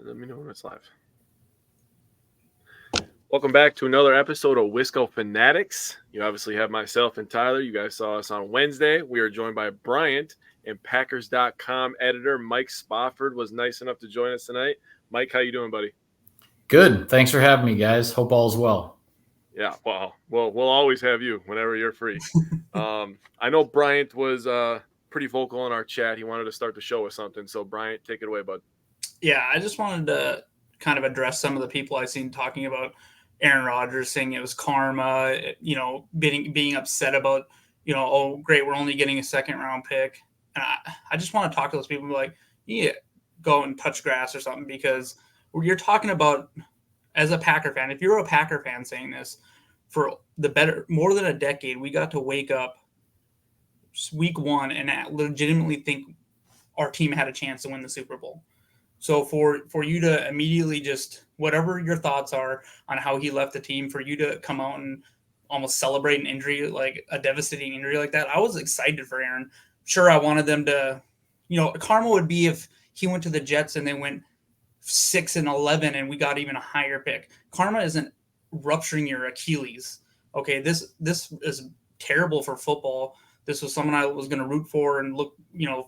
Let me know when it's live. Welcome back to another episode of Wisco Fanatics. You obviously have myself and Tyler. You guys saw us on Wednesday. We are joined by Bryant, and Packers.com editor Mike Spofford was nice enough to join us tonight. Mike, how you doing, buddy? Good. Thanks for having me, guys. Hope all's well. Yeah, well, we'll always have you whenever you're free. I know Bryant was pretty vocal in our chat. He wanted to start the show with something. So, Bryant, take it away, bud. Yeah, I just wanted to kind of address some of the people I've seen talking about Aaron Rodgers, saying it was karma, being upset about, oh, great, we're only getting a second-round pick. And I just want to talk to those people and be like, yeah, go and touch grass or something, because you're talking about, as a Packer fan, if you're a Packer fan saying this, for more than a decade, we got to wake up week one and legitimately think our team had a chance to win the Super Bowl. So for you to immediately just, whatever your thoughts are on how he left the team, for you to come out and almost celebrate an injury, like a devastating injury like that, I was excited for Aaron. Sure, I wanted them to, karma would be if he went to the Jets and they went 6-11 and we got even a higher pick. Karma isn't rupturing your Achilles. Okay, this is terrible for football. This was someone I was going to root for and look,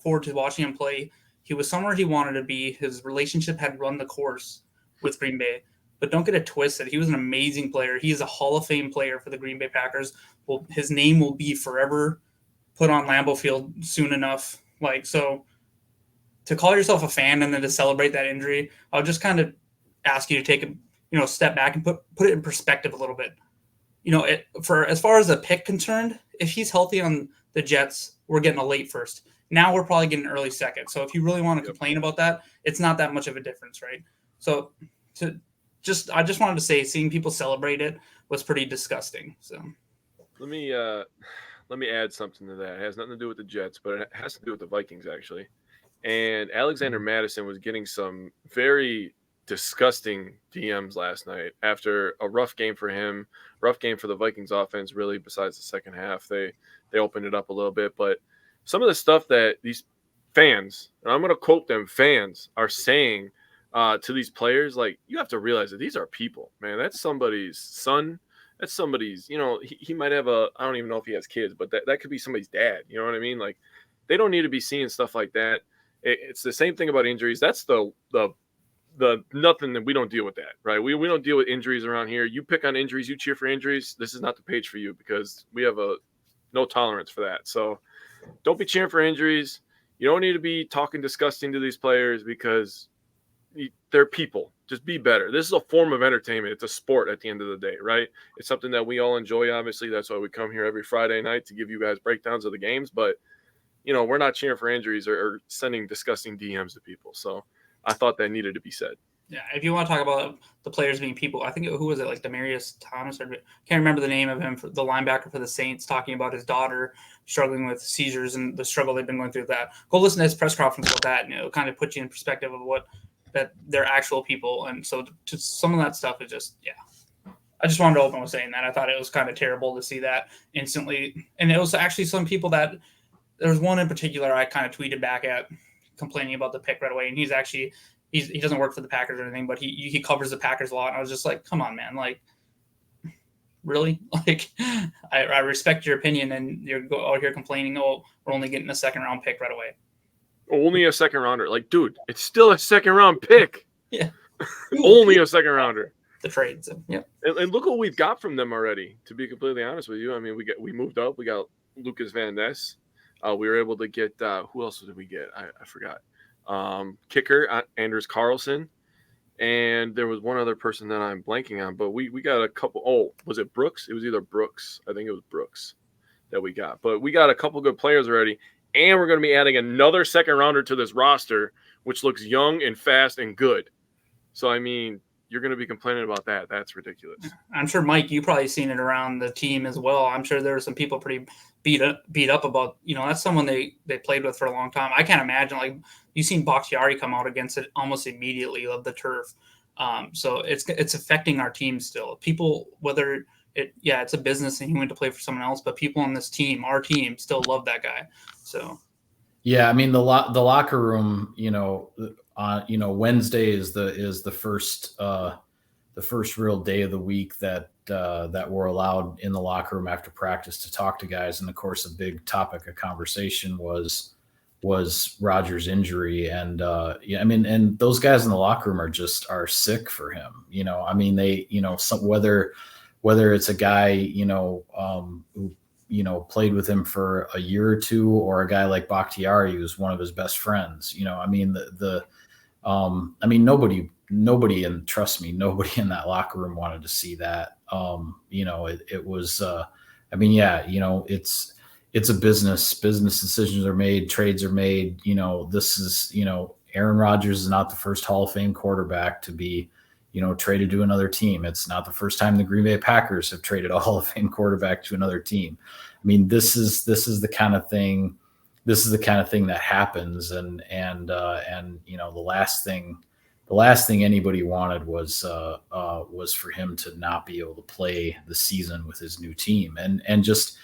forward to watching him play. He was somewhere he wanted to be. His relationship had run the course with Green Bay. But don't get it twisted. He was an amazing player. He is a Hall of Fame player for the Green Bay Packers. Well, his name will be forever put on Lambeau Field soon enough. So to call yourself a fan and then to celebrate that injury, I'll just kind of ask you to take a step back and put it in perspective a little bit. For as far as the pick concerned, if he's healthy on the Jets, we're getting a late first. Now we're probably getting an early second. So if you really want to complain about that, it's not that much of a difference, right? So I just wanted to say, seeing people celebrate it was pretty disgusting. So let me add something to that. It has nothing to do with the Jets, but it has to do with the Vikings, actually. And Alexander Madison was getting some very disgusting DMs last night after a rough game for him, rough game for the Vikings offense, really, besides the second half. They opened it up a little bit, but some of the stuff that these fans, and I'm going to quote them, fans are saying to these players, like, you have to realize that these are people, man. That's somebody's son. That's somebody's, he might have I don't even know if he has kids, but that could be somebody's dad. You know what I mean? Like, they don't need to be seeing stuff like that. It's the same thing about injuries. That's the nothing that we don't deal with that, right? We don't deal with injuries around here. You pick on injuries, you cheer for injuries. This is not the page for you, because we have no tolerance for that. So don't be cheering for injuries. You don't need to be talking disgusting to these players, because they're people. Just be better. This is a form of entertainment. It's a sport at the end of the day, right? It's something that we all enjoy, obviously. That's why we come here every Friday night to give you guys breakdowns of the games. But, we're not cheering for injuries or sending disgusting DMs to people. So I thought that needed to be said. Yeah, if you want to talk about the players being people, I think who was it, like Demaryius Thomas, or can't remember the name of him, the linebacker for the Saints, talking about his daughter struggling with seizures and the struggle they've been going through with that. Go listen to his press conference about that, and it'll kind of put you in perspective of that they're actual people. And so just some of that stuff is just, I just wanted to open with saying that. I thought it was kind of terrible to see that instantly. And it was actually some people that, there was one in particular I kind of tweeted back at, complaining about the pick right away. And he doesn't work for the Packers or anything, but he covers the Packers a lot. And I was just like, come on, man. Like, really? Like, I respect your opinion, and you're out here complaining, oh, we're only getting a second round pick right away. Only a second rounder. Like, dude, it's still a second round pick. Yeah. Only a second rounder. The trades. Yeah. And look what we've got from them already, to be completely honest with you. I mean, we moved up. We got Lucas Van Ness. We were able to get who else did we get? I forgot. Kicker Anders Carlson, and there was one other person that I'm blanking on, but we got a couple. Oh, was it Brooks? It was either Brooks. I think it was Brooks that we got. But we got a couple good players already, and we're going to be adding another second rounder to this roster, which looks young and fast and good. So I mean, you're going to be complaining about that. That's ridiculous. I'm sure, Mike, you probably seen it around the team as well. I'm sure there were some people pretty beat up about, that's someone they played with for a long time. I can't imagine, like, you've seen Bakhtiari come out against it almost immediately of the turf. So it's affecting our team still. People, whether it's a business and he went to play for someone else, but people on this team, our team, still love that guy. So yeah, I mean, the locker room, Wednesday is the first real day of the week that we're allowed in the locker room after practice to talk to guys. And of course, a big topic of conversation was Rodgers' injury. And and those guys in the locker room are sick for him. They whether it's a guy who played with him for a year or two, or a guy like Bakhtiari, who's one of his best friends. Nobody, and trust me, nobody in that locker room wanted to see that. It's a business. Business decisions are made, trades are made. Aaron Rodgers is not the first Hall of Fame quarterback to be, traded to another team. It's not the first time the Green Bay Packers have traded a Hall of Fame quarterback to another team. This is the kind of thing. This is the kind of thing that happens. And the last thing anybody wanted was for him to not be able to play the season with his new team. And just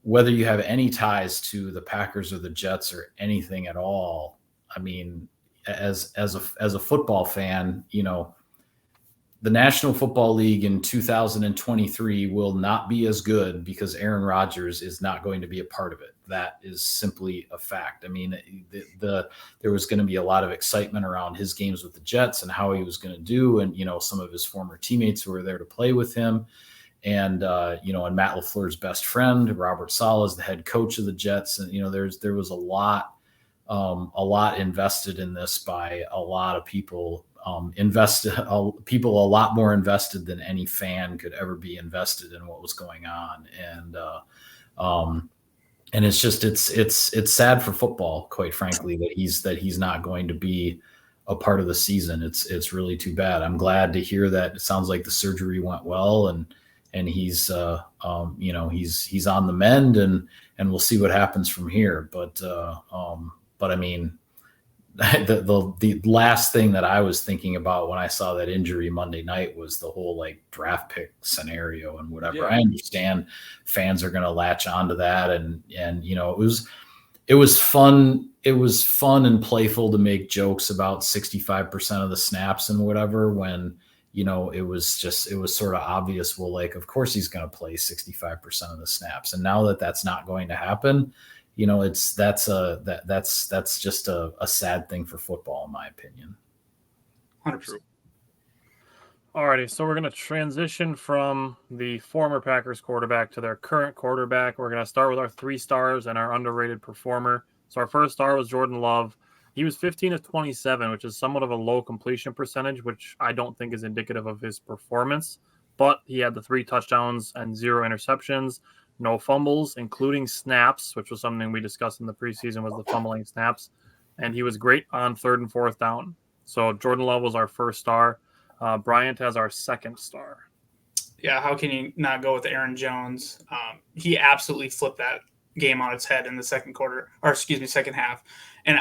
whether you have any ties to the Packers or the Jets or anything at all, as a football fan, the National Football League in 2023 will not be as good because Aaron Rodgers is not going to be a part of it. That is simply a fact. There was going to be a lot of excitement around his games with the Jets and how he was going to do, and some of his former teammates who were there to play with him, and and Matt LaFleur's best friend Robert Saleh is the head coach of the Jets, and there was a lot invested in this by a lot of people. People a lot more invested than any fan could ever be invested in what was going on, and it's sad for football, quite frankly, that he's not going to be a part of the season. It's really too bad. I'm glad to hear that. It sounds like the surgery went well, and he's he's on the mend, and we'll see what happens from here. But the last thing that I was thinking about when I saw that injury Monday night was the whole draft pick scenario and whatever. Yeah. I understand fans are going to latch onto that, and it was fun. It was fun and playful to make jokes about 65% of the snaps and whatever, when it was sort of obvious. Well, of course he's going to play 65% of the snaps, and now that that's not going to happen, that's just a sad thing for football, in my opinion. 100%. Alrighty, so we're going to transition from the former Packers quarterback to their current quarterback. We're going to start with our 3 stars and our underrated performer. So our first star was Jordan Love. He was 15 of 27, which is somewhat of a low completion percentage, which I don't think is indicative of his performance. But he had the 3 touchdowns and 0 interceptions. No fumbles, including snaps, which was something we discussed in the preseason, was the fumbling snaps. And he was great on 3rd and 4th down. So Jordan Love was our first star. Bryant has our second star. Yeah, how can you not go with Aaron Jones? He absolutely flipped that game on its head in the second half. And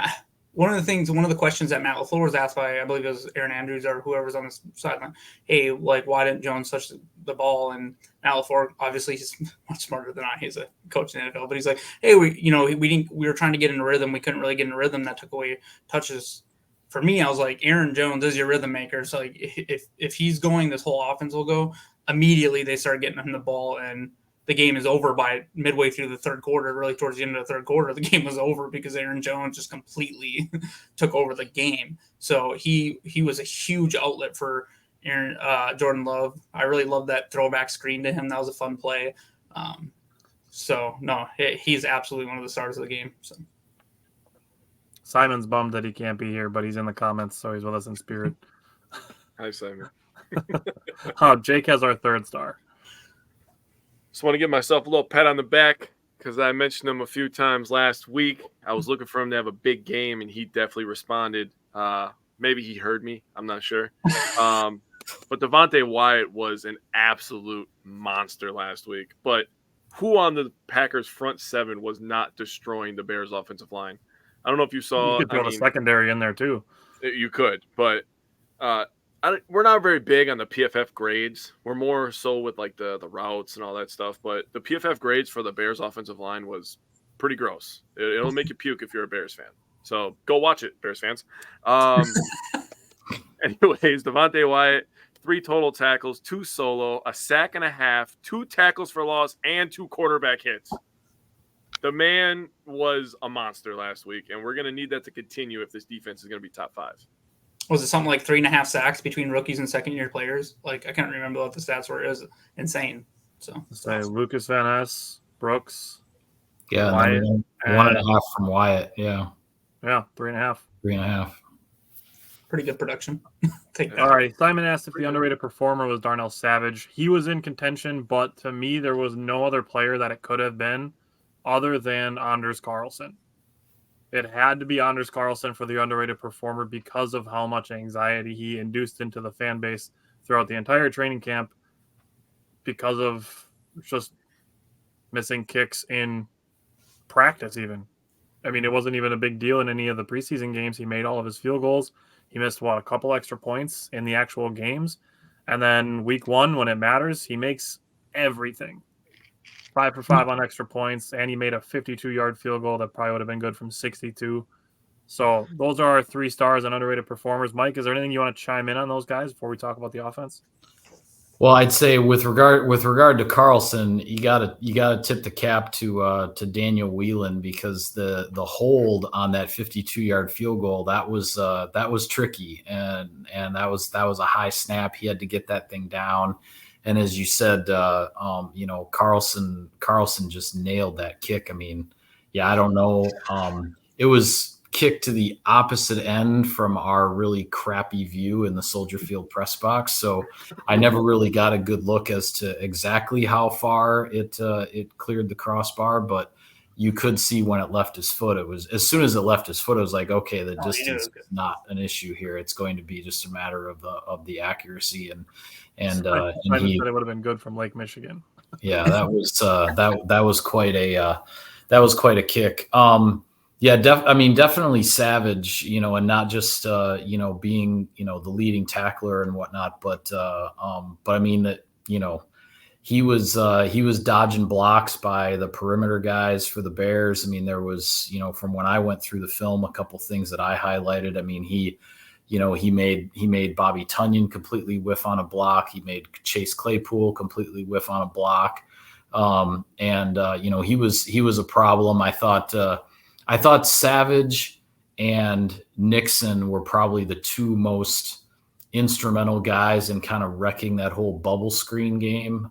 one of the questions that Matt LaFleur was asked by, I believe it was Aaron Andrews or whoever's on the sideline, hey, why didn't Jones touch the ball? And Matt LaFleur, obviously he's much smarter than I. He's a coach in the NFL, but he's like, hey, we were trying to get into rhythm. We couldn't really get into rhythm. That took away touches. For me, I was like, Aaron Jones is your rhythm maker. So if he's going, this whole offense will go. Immediately they start getting him the ball, and the game is over by midway through the third quarter. Really towards the end of the third quarter, the game was over because Aaron Jones just completely took over the game. So he was a huge outlet for Jordan Love. I really love that throwback screen to him. That was a fun play. He's absolutely one of the stars of the game. So. Simon's bummed that he can't be here, but he's in the comments, so he's with us in spirit. Hi, Simon. Jake has our third star. Just want to give myself a little pat on the back because I mentioned him a few times last week. I was looking for him to have a big game, and he definitely responded. Maybe he heard me. I'm not sure. But Devontae Wyatt was an absolute monster last week. But who on the Packers front 7 was not destroying the Bears offensive line? I don't know if you saw. You could throw the secondary in there too. You could, but we're not very big on the PFF grades. We're more so with the routes and all that stuff. But the PFF grades for the Bears offensive line was pretty gross. It'll make you puke if you're a Bears fan. So go watch it, Bears fans. Anyways, Devontae Wyatt, 3 total tackles, 2 solo, a sack and a half, 2 tackles for loss, and 2 quarterback hits. The man was a monster last week, and we're going to need that to continue if this defense is going to be top 5. Was it something like 3.5 sacks between rookies and second-year players? Like, I can't remember what the stats were. It was insane. So, Lucas Van Ness, Brooks. Yeah, Wyatt, 1.5 from Wyatt. Yeah. Yeah, 3.5. 3.5. Pretty good production. All right. Simon asked if the underrated performer was Darnell Savage. He was in contention, but to me, there was no other player that it could have been other than Anders Carlson. It had to be Anders Carlson for the underrated performer because of how much anxiety he induced into the fan base throughout the entire training camp because of just missing kicks in practice even. I mean, it wasn't even a big deal in any of the preseason games. He made all of his field goals. He missed, a couple extra points in the actual games. And then week 1, when it matters, he makes everything. 5 for 5 on extra points, and he made a 52-yard field goal that probably would have been good from 62. So those are our 3 stars and underrated performers. Mike, is there anything you want to chime in on those guys before we talk about the offense? Well, I'd say with regard to Carlson, you gotta tip the cap to Daniel Whelan, because the hold on that 52-yard field goal that was tricky, and that was a high snap. He had to get that thing down, and as you said, Carlson just nailed that kick. I mean, yeah, I don't know. It was kicked to the opposite end from our really crappy view in the Soldier Field press box, so I never really got a good look as to exactly how far it cleared the crossbar, but you could see when it left his foot. It was, as soon as it left his foot, it was like, okay, the distance is not an issue here. It's going to be just a matter of the accuracy, and I said it would have been good from Lake Michigan. Yeah, that was quite a kick. Yeah, definitely Savage, and not just being the leading tackler and whatnot, but I mean that he was dodging blocks by the perimeter guys for the Bears. I mean, there was from when I went through the film, a couple things that I highlighted. I mean, he made Bobby Tunyon completely whiff on a block. He made Chase Claypool completely whiff on a block, he was a problem. I thought Savage and Nixon were probably the 2 most instrumental guys in kind of wrecking that whole bubble screen game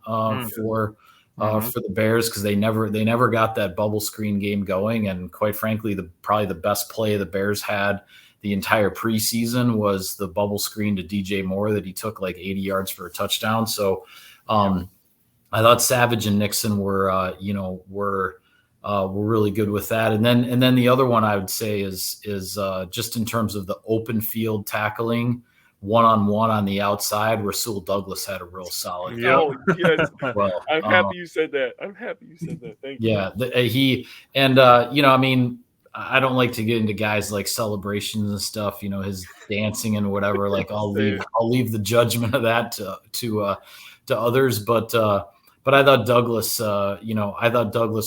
for the Bears, because they never got that bubble screen game going. And quite frankly, probably the best play the Bears had the entire preseason was the bubble screen to DJ Moore that he took like 80 yards for a touchdown. So I thought Savage and Nixon were really good with that. And then the other one I would say is just in terms of the open field tackling, one-on-one on the outside, Rasul Douglas had a real solid. Yeah. Oh, yes. Well, I'm happy you said that. Thank you. Yeah. I mean, I don't like to get into guys like celebrations and stuff, his dancing and whatever. Like I'll leave the judgment of that to others. But I thought Douglas,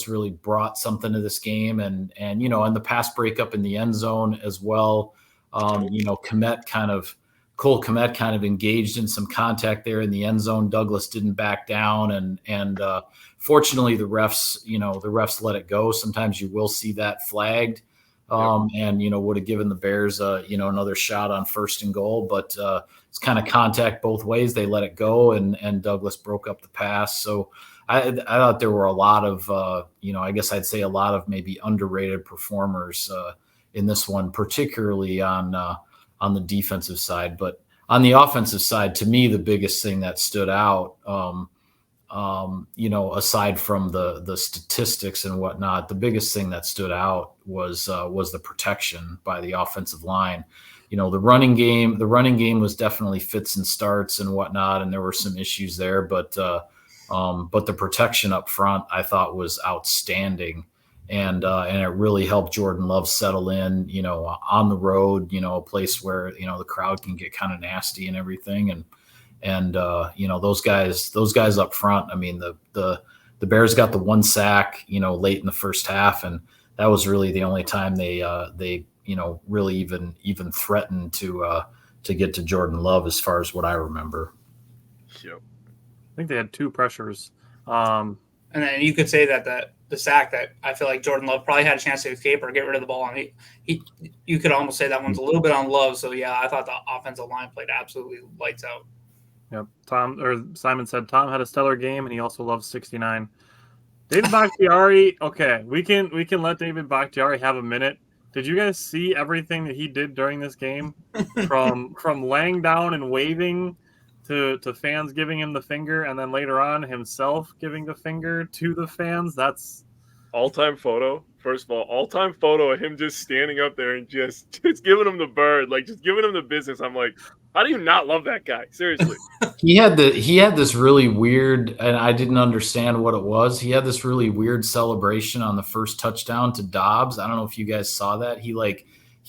really brought something to this game, and the pass breakup in the end zone as well. Cole Kmet kind of engaged in some contact there in the end zone. Douglas didn't back down, and fortunately the refs let it go. Sometimes you will see that flagged, and would have given the Bears another shot on 1st and goal, but it's kind of contact both ways. They let it go, and Douglas broke up the pass. So I thought there were a lot of I guess I'd say a lot of maybe underrated performers in this one, particularly on the defensive side. But on the offensive side, to me, the biggest thing that stood out, aside from the statistics and whatnot, the biggest thing that stood out was the protection by the offensive line. The running game was definitely fits and starts and whatnot, and there were some issues there, but the protection up front I thought was outstanding. And it really helped Jordan Love settle in, on the road, a place where, the crowd can get kind of nasty and everything. And those guys up front, I mean, the Bears got the 1 sack, late in the first half. And that was really the only time they really even threaten to get to Jordan Love as far as what I remember. Yep. I think they had 2 pressures. And then you could say that the sack that I feel like Jordan Love probably had a chance to escape or get rid of the ball. And you could almost say that one's a little bit on Love. So, yeah, I thought the offensive line played absolutely lights out. Yep. Simon said Tom had a stellar game, and he also loves 69. David Bakhtiari, okay, we can let David Bakhtiari have a minute. Did you guys see everything that he did during this game? From laying down and waving to fans giving him the finger, and then later on himself giving the finger to the fans. That's all-time photo. First of all-time photo of him just standing up there and just giving him the bird, like just giving him the business. I'm like, how do you not love that guy? Seriously. He had this really weird, and I didn't understand what it was. He had this really weird celebration on the first touchdown to Dobbs. I don't know if you guys saw that. He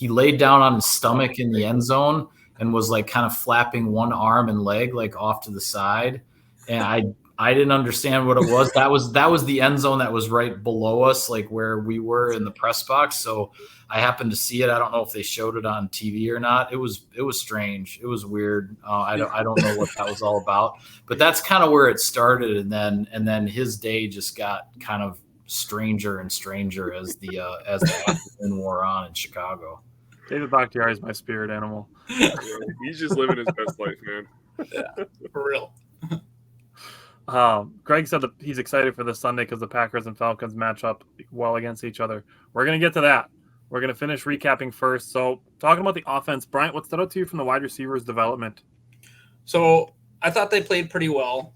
laid down on his stomach in the end zone and was like kind of flapping one arm and leg like off to the side. And I didn't understand what it was. That was the end zone that was right below us, like where we were in the press box. So I happened to see it. I don't know if they showed it on TV or not. It was strange. It was weird. I don't know what that was all about. But that's kind of where it started, and then his day just got kind of stranger and stranger as the afternoon wore on in Chicago. David Bakhtiari is my spirit animal. He's just living his best life, man. Yeah, for real. Greg said that he's excited for this Sunday because the Packers and Falcons match up well against each other. We're going to get to that. We're going to finish recapping first. So talking about the offense, Bryant, what stood out to you from the wide receivers development? So I thought they played pretty well.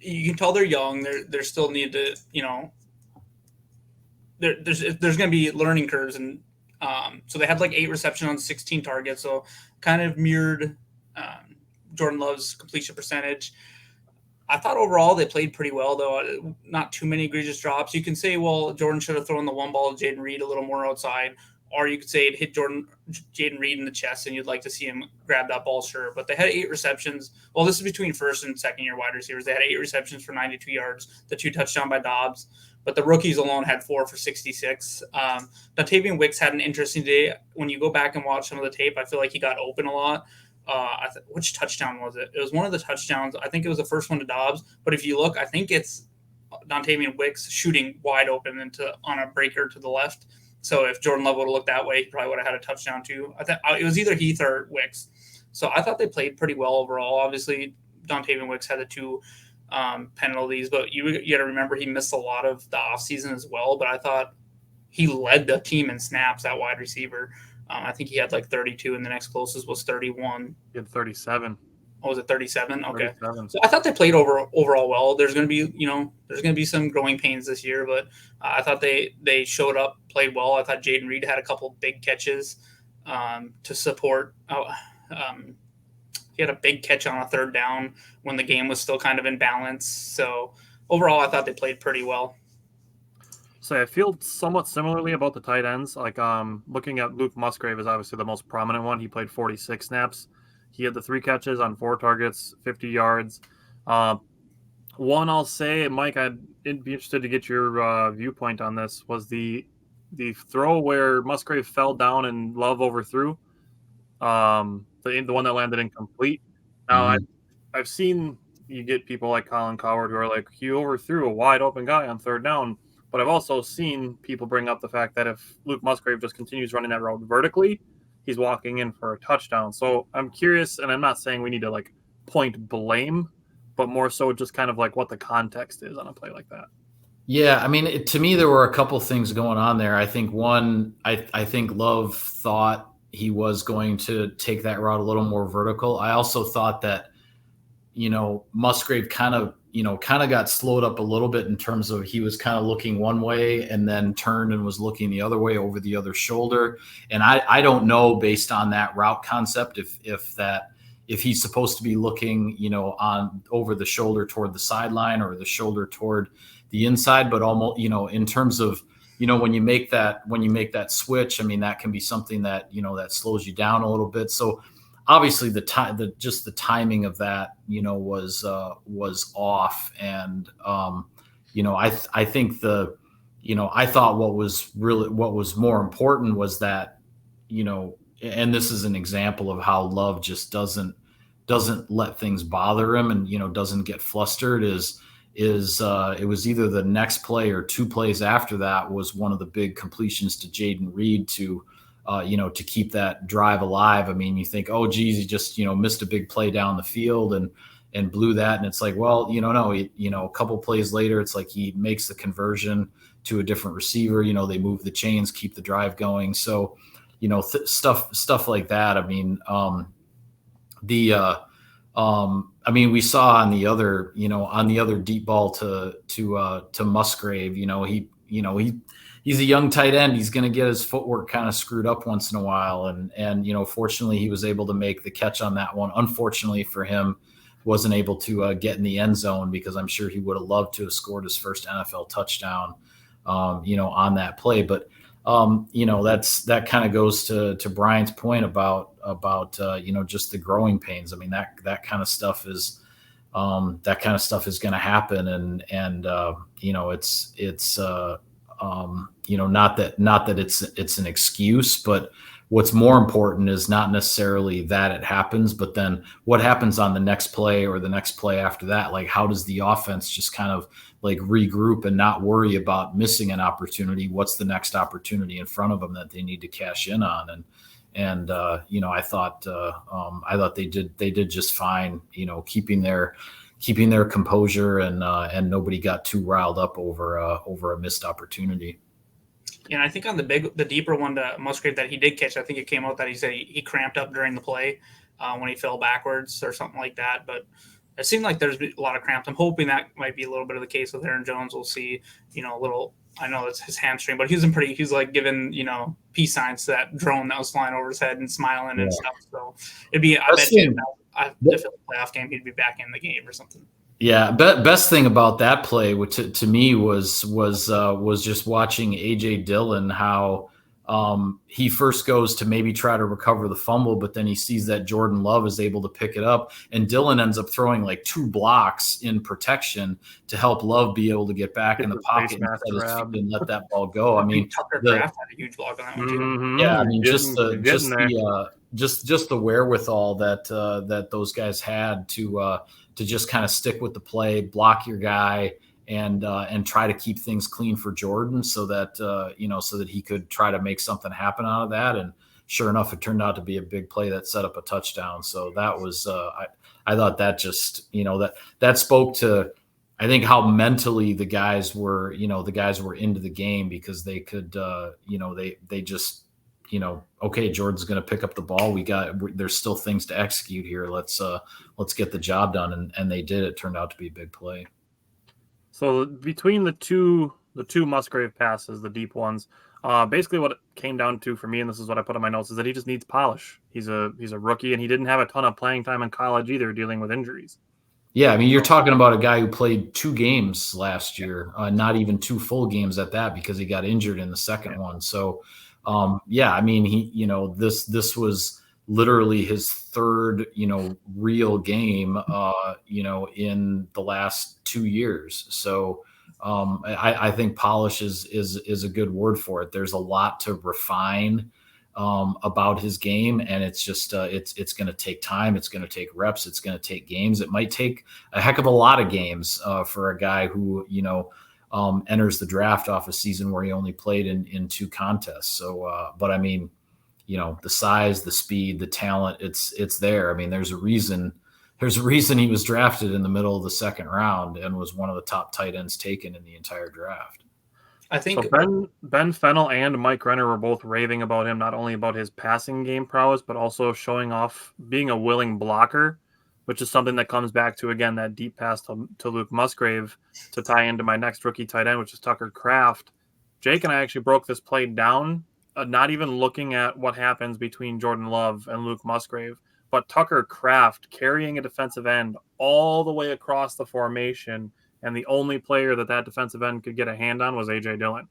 You can tell they're young. They're still need to, there's going to be learning curves. And so they had like 8 receptions on 16 targets. So kind of mirrored Jordan Love's completion percentage. I thought overall they played pretty well, though. Not too many egregious drops. You can say, well, Jordan should have thrown the one ball to Jaden Reed a little more outside, or you could say it hit Jaden Reed in the chest, and you'd like to see him grab that ball, sure. But they had 8 receptions. Well, this is between first and second-year wide receivers. They had 8 receptions for 92 yards, the 2 touchdowns by Dobbs. But the rookies alone had 4 for 66. Dontavian Wicks had an interesting day. When you go back and watch some of the tape, I feel like he got open a lot. Which touchdown was it? It was one of the touchdowns. I think it was the first one to Dobbs. But if you look, I think it's Dontavian Wicks shooting wide open on a breaker to the left. So if Jordan Love would have looked that way, he probably would have had a touchdown too. I thought it was either Heath or Wicks. So I thought they played pretty well overall. Obviously, Dontavian Wicks had the 2 penalties, but you got to remember he missed a lot of the offseason as well. But I thought he led the team in snaps at wide receiver. I think he had like 32, and the next closest was 31. He had 37. Oh, was it 37? Okay. 37. So I thought they played overall well. There's going to be some growing pains this year, but I thought they showed up, played well. I thought Jaden Reed had a couple big catches to support. He had a big catch on a 3rd down when the game was still kind of in balance. So overall, I thought they played pretty well. So I feel somewhat similarly about the tight ends. Like looking at Luke Musgrave is obviously the most prominent one. He played 46 snaps. He had the 3 catches on 4 targets, 50 yards. One I'll say, Mike, I'd be interested to get your viewpoint on this, was the throw where Musgrave fell down and Love overthrew. The one that landed incomplete. Now, I've seen you get people like Colin Coward who are like, he overthrew a wide open guy on 3rd down. But I've also seen people bring up the fact that if Luke Musgrave just continues running that route vertically, he's walking in for a touchdown. So I'm curious, and I'm not saying we need to like point blame, but more so just kind of like what the context is on a play like that. Yeah, I mean, to me, there were a couple things going on there. I think one, I think Love thought he was going to take that route a little more vertical. I also thought that, Musgrave kind of got slowed up a little bit in terms of he was kind of looking one way and then turned and was looking the other way over the other shoulder. And I don't know, based on that route concept, if he's supposed to be looking, on over the shoulder toward the sideline or the shoulder toward the inside, but almost, in terms of, when you make that switch, I mean, that can be something that, that slows you down a little bit. So obviously the timing of that, was off. And, I think I thought what was more important was that, and this is an example of how Love just doesn't let things bother him and, doesn't get flustered is it was either the next play or 2 plays after that was one of the big completions to Jaden Reed to keep that drive alive. I mean, you think, oh, geez, he just, missed a big play down the field and blew that. And it's like, well, no, a couple plays later, it's like he makes the conversion to a different receiver. They move the chains, keep the drive going. So, stuff like that. I mean, we saw on the other deep ball to Musgrave, he's a young tight end. He's going to get his footwork kind of screwed up once in a while. And fortunately he was able to make the catch on that one. Unfortunately for him, wasn't able to get in the end zone because I'm sure he would have loved to have scored his first NFL touchdown, on that play. But, that kind of goes to Brian's point about just the growing pains. I mean, that kind of stuff is going to happen. And it's not that it's an excuse, but what's more important is not necessarily that it happens, but then what happens on the next play or the next play after that. Like, how does the offense just kind of like regroup and not worry about missing an opportunity? What's the next opportunity in front of them that they need to cash in on? And I thought they did just fine, keeping their composure and nobody got too riled up over a missed opportunity. And I think on the deeper one to Musgrave that he did catch, I think it came out that he said he cramped up during the play when he fell backwards or something like that. But it seemed like there's a lot of cramps. I'm hoping that might be a little bit of the case with Aaron Jones. We'll see, a little. I know it's his hamstring, but he's like giving peace signs to that drone that was flying over his head and smiling and stuff. So it'd be if it was a playoff game, he'd be back in the game or something. Yeah, best thing about that play, which to me was just watching AJ Dillon, how he first goes to maybe try to recover the fumble, but then he sees that Jordan Love is able to pick it up, and Dillon ends up throwing like 2 blocks in protection to help Love be able to get back in the pocket and let that ball go. I mean, Tucker Kraft had a huge block on that one too. Yeah, I mean, just the wherewithal that those guys had to just kind of stick with the play, block your guy, and try to keep things clean for Jordan so that he could try to make something happen out of that. And sure enough, it turned out to be a big play that set up a touchdown. So that was I thought that just that spoke to, I think, how mentally the guys were into the game, because they could they just okay, Jordan's going to pick up the ball. There's still things to execute here. Let's get the job done. And they did. It turned out to be a big play. So between the two Musgrave passes, the deep ones, basically what it came down to for me, and this is what I put on my notes, is that he just needs polish. He's a rookie, and he didn't have a ton of playing time in college either, dealing with injuries. Yeah, I mean, you're talking about a guy who played 2 games last year, not even 2 full games at that, because he got injured in the second one. So, I mean, he, this was literally his third, real game, in the last 2 years. So, I think polish is a good word for it. There's a lot to refine, about his game, and it's just, it's going to take time. It's going to take reps. It's going to take games. It might take a heck of a lot of games, for a guy who, enters the draft off a season where he only played in 2 contests. So, but I mean, the size, the speed, the talent, it's there. I mean, there's a reason he was drafted in the middle of the second round and was one of the top tight ends taken in the entire draft. I think so Ben Fennell and Mike Renner were both raving about him, not only about his passing game prowess, but also showing off being a willing blocker, which is something that comes back to, again, that deep pass to Luke Musgrave to tie into my next rookie tight end, which is Tucker Kraft. Jake and I actually broke this play down, not even looking at what happens between Jordan Love and Luke Musgrave, but Tucker Kraft carrying a defensive end all the way across the formation, and the only player that defensive end could get a hand on was A.J. Dillon.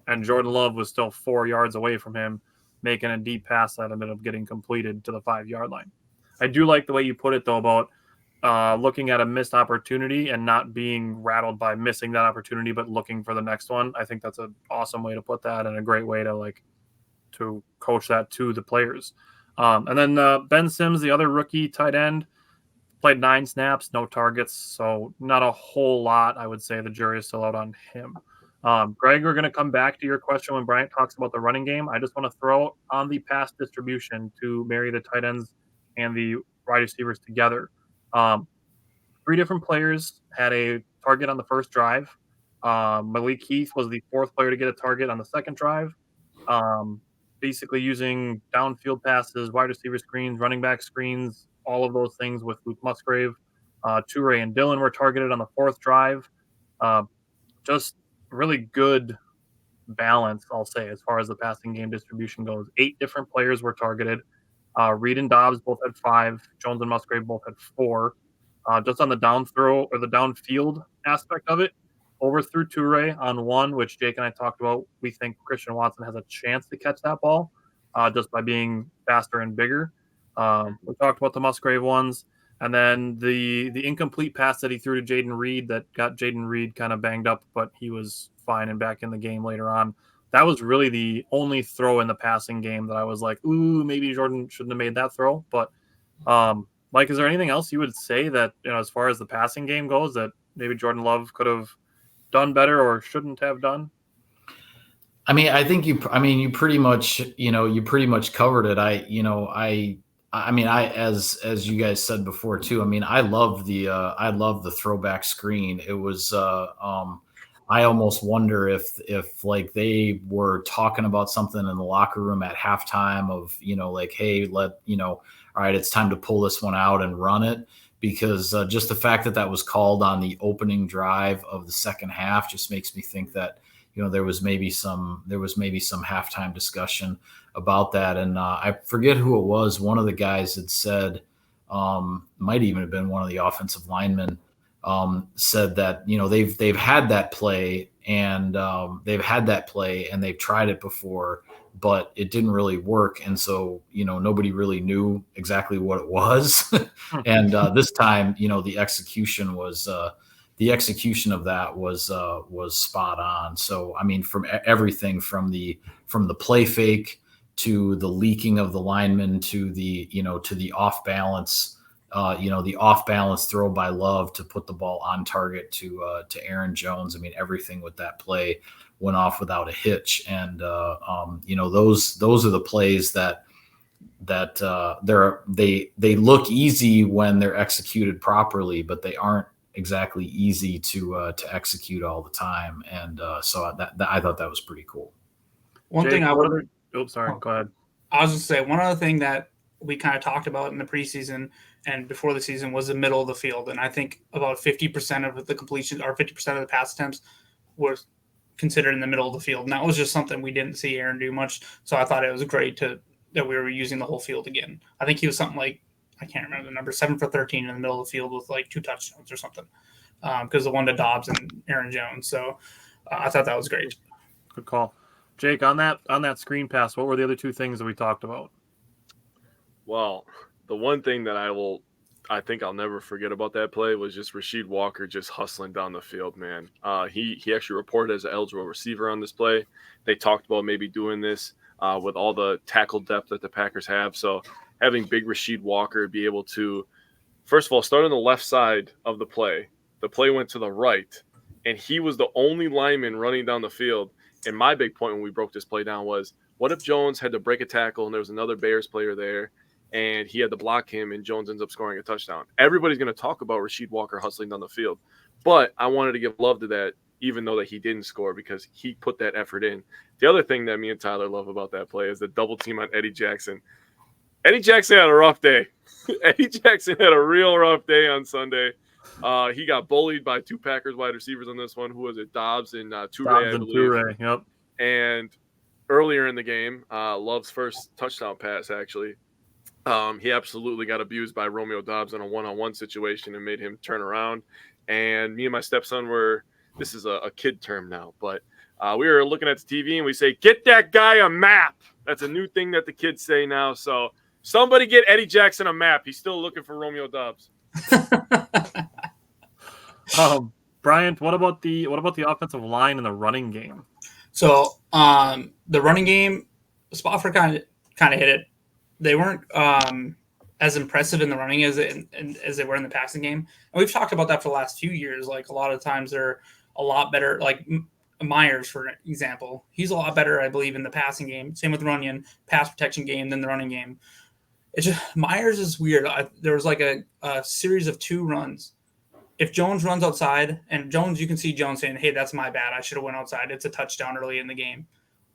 And Jordan Love was still 4 yards away from him, making a deep pass that ended up getting completed to the 5-yard line. I do like the way you put it, though, about looking at a missed opportunity and not being rattled by missing that opportunity, but looking for the next one. I think that's an awesome way to put that, and a great way to to coach that to the players. And then Ben Sims, the other rookie tight end, played 9 snaps, no targets, so not a whole lot. I would say the jury is still out on him. Greg, we're going to come back to your question when Bryant talks about the running game. I just want to throw on the pass distribution to marry the tight ends and the wide receivers together. 3 different players had a target on the first drive. Malik Heath was the 4th player to get a target on the second drive. Basically using downfield passes, wide receiver screens, running back screens, all of those things with Luke Musgrave. Toure and Dillon were targeted on the 4th drive. Just really good balance, I'll say, as far as the passing game distribution goes. 8 different players were targeted. Reed and Dobbs both had 5. Jones and Musgrave both had 4. Just on the down throw or the downfield aspect of it, overthrew Toure on 1, which Jake and I talked about. We think Christian Watson has a chance to catch that ball just by being faster and bigger. We talked about the Musgrave ones. And then the incomplete pass that he threw to Jaden Reed that got Jaden Reed kind of banged up, but he was fine and back in the game later on. That was really the only throw in the passing game that I was like, ooh, maybe Jordan shouldn't have made that throw. But, Mike, is there anything else you would say that, as far as the passing game goes, that maybe Jordan Love could have done better or shouldn't have done? I mean, I think you pretty much covered it. As you guys said before too, I mean, I love the throwback screen. It was, I almost wonder if like they were talking about something in the locker room at halftime of, like, hey, all right, it's time to pull this one out and run it, because just the fact that was called on the opening drive of the second half just makes me think that, there was maybe some halftime discussion about that. And I forget who it was. One of the guys had said, might even have been one of the offensive linemen, said that, they've had that play and they've tried it before, but it didn't really work. And so, nobody really knew exactly what it was. And this time, the execution of that was spot on. So, I mean, from everything from the play fake to the leaking of the lineman to the off balance, the off balance throw by Love to put the ball on target to Aaron Jones. I mean, everything with that play went off without a hitch. And, those are the plays that they look easy when they're executed properly, but they aren't exactly easy to execute all the time. And so I thought that was pretty cool. Go ahead. I was going to say, one other thing that we kind of talked about in the preseason and before the season was the middle of the field. And I think about 50% of the completion or 50% of the pass attempts were considered in the middle of the field. And that was just something we didn't see Aaron do much. So I thought it was great that we were using the whole field again. I think he was something like, I can't remember the number, 7 for 13 in the middle of the field with like 2 touchdowns or something, because the one to Dobbs and Aaron Jones. So I thought that was great. Good call. Jake, on that screen pass, what were the other 2 things that we talked about? Well, the one thing that I think I'll never forget about that play was just Rasheed Walker just hustling down the field, man. He actually reported as an eligible receiver on this play. They talked about maybe doing this with all the tackle depth that the Packers have. So having big Rasheed Walker be able to, first of all, start on the left side of the play. The play went to the right, and he was the only lineman running down the field. And my big point when we broke this play down was, what if Jones had to break a tackle and there was another Bears player there and he had to block him and Jones ends up scoring a touchdown? Everybody's going to talk about Rasheed Walker hustling down the field. But I wanted to give love to that, even though that he didn't score, because he put that effort in. The other thing that me and Tyler love about that play is the double team on Eddie Jackson. Eddie Jackson had a rough day. Eddie Jackson had a real rough day on Sunday. He got bullied by 2 Packers wide receivers on this one. Who was it? Dobbs and Toure, I believe. Toure, yep. And earlier in the game, Love's first touchdown pass, actually, he absolutely got abused by Romeo Dobbs in a one-on-one situation and made him turn around. And me and my stepson this is a kid term now, but we were looking at the TV and we say, get that guy a map. That's a new thing that the kids say now. So somebody get Eddie Jackson a map. He's still looking for Romeo Dobbs. Bryant, what about the offensive line and the running game? So the running game, Spofford kind of hit it. They weren't as impressive in the running as they were in the passing game, and we've talked about that for the last few years. Like a lot of times they're a lot better. Like Myers, for example, he's a lot better, I believe, in the passing game. Same with Runyon, pass protection game than the running game. It's just Myers is weird. There was like a series of 2 runs. If Jones runs outside, and Jones, you can see Jones saying, "Hey, that's my bad. I should have went outside. It's a touchdown early in the game."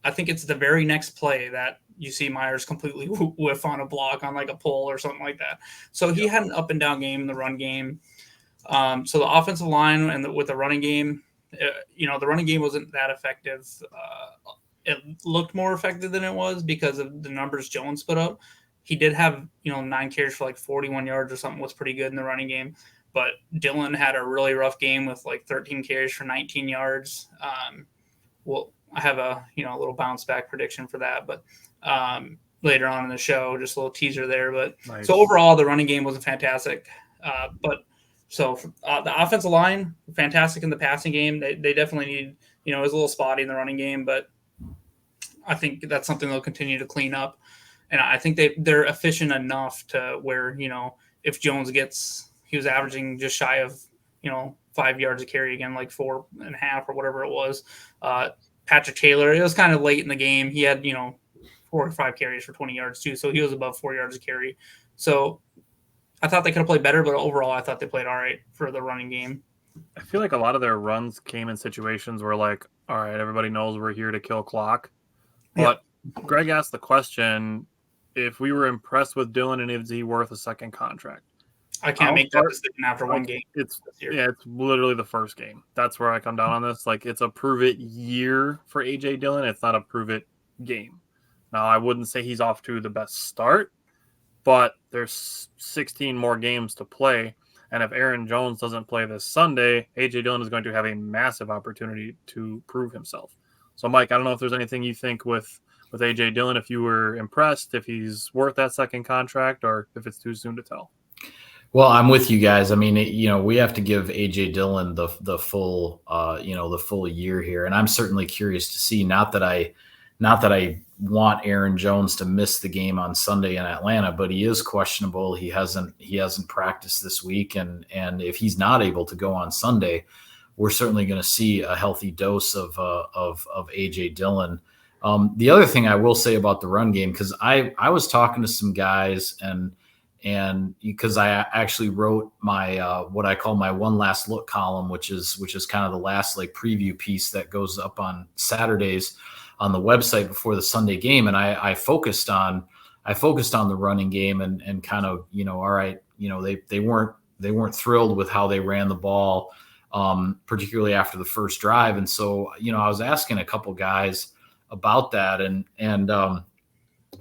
I think it's the very next play that you see Myers completely whiff on a block on like a pull or something like that. So he had an up and down game in the run game. So the offensive line and with the running game, the running game wasn't that effective. It looked more effective than it was because of the numbers Jones put up. He did have, 9 carries for like 41 yards or something, was pretty good in the running game. But Dillon had a really rough game with like 13 carries for 19 yards. I have a little bounce back prediction for that, but later on in the show, just a little teaser there. But nice. So overall, the running game wasn't fantastic. The offensive line, fantastic in the passing game. They definitely need, it was a little spotty in the running game, but I think that's something they'll continue to clean up. And I think they're efficient enough to where, if Jones he was averaging just shy of, 5 yards a carry again, like 4.5 or whatever it was. Patrick Taylor, it was kind of late in the game. He had, 4 or 5 carries for 20 yards too. So he was above 4 yards a carry. So I thought they could have played better, but overall I thought they played all right for the running game. I feel like a lot of their runs came in situations where like, all right, everybody knows we're here to kill clock. But yeah. Greg asked the question, if we were impressed with Dillon and is he worth a second contract? I can't make that decision after one game. It's literally the first game. That's where I come down on this. Like, it's a prove it year for AJ Dillon. It's not a prove it game. Now, I wouldn't say he's off to the best start, but there's 16 more games to play. And if Aaron Jones doesn't play this Sunday, AJ Dillon is going to have a massive opportunity to prove himself. So, Mike, I don't know if there's anything you think with AJ Dillon, if you were impressed, if he's worth that second contract, or if it's too soon to tell. Well, I'm with you guys. I mean, we have to give AJ Dillon the full, the full year here, and I'm certainly curious to see. Not that I want Aaron Jones to miss the game on Sunday in Atlanta, but he is questionable. He hasn't practiced this week, and if he's not able to go on Sunday, we're certainly going to see a healthy dose of AJ Dillon. The other thing I will say about the run game, because I was talking to some guys and because I actually wrote my what I call my one last look column, which is kind of the last like preview piece that goes up on Saturdays on the website before the Sunday game, and I focused on the running game and kind of all right, they weren't thrilled with how they ran the ball, particularly after the first drive, and so I was asking a couple guys about that, and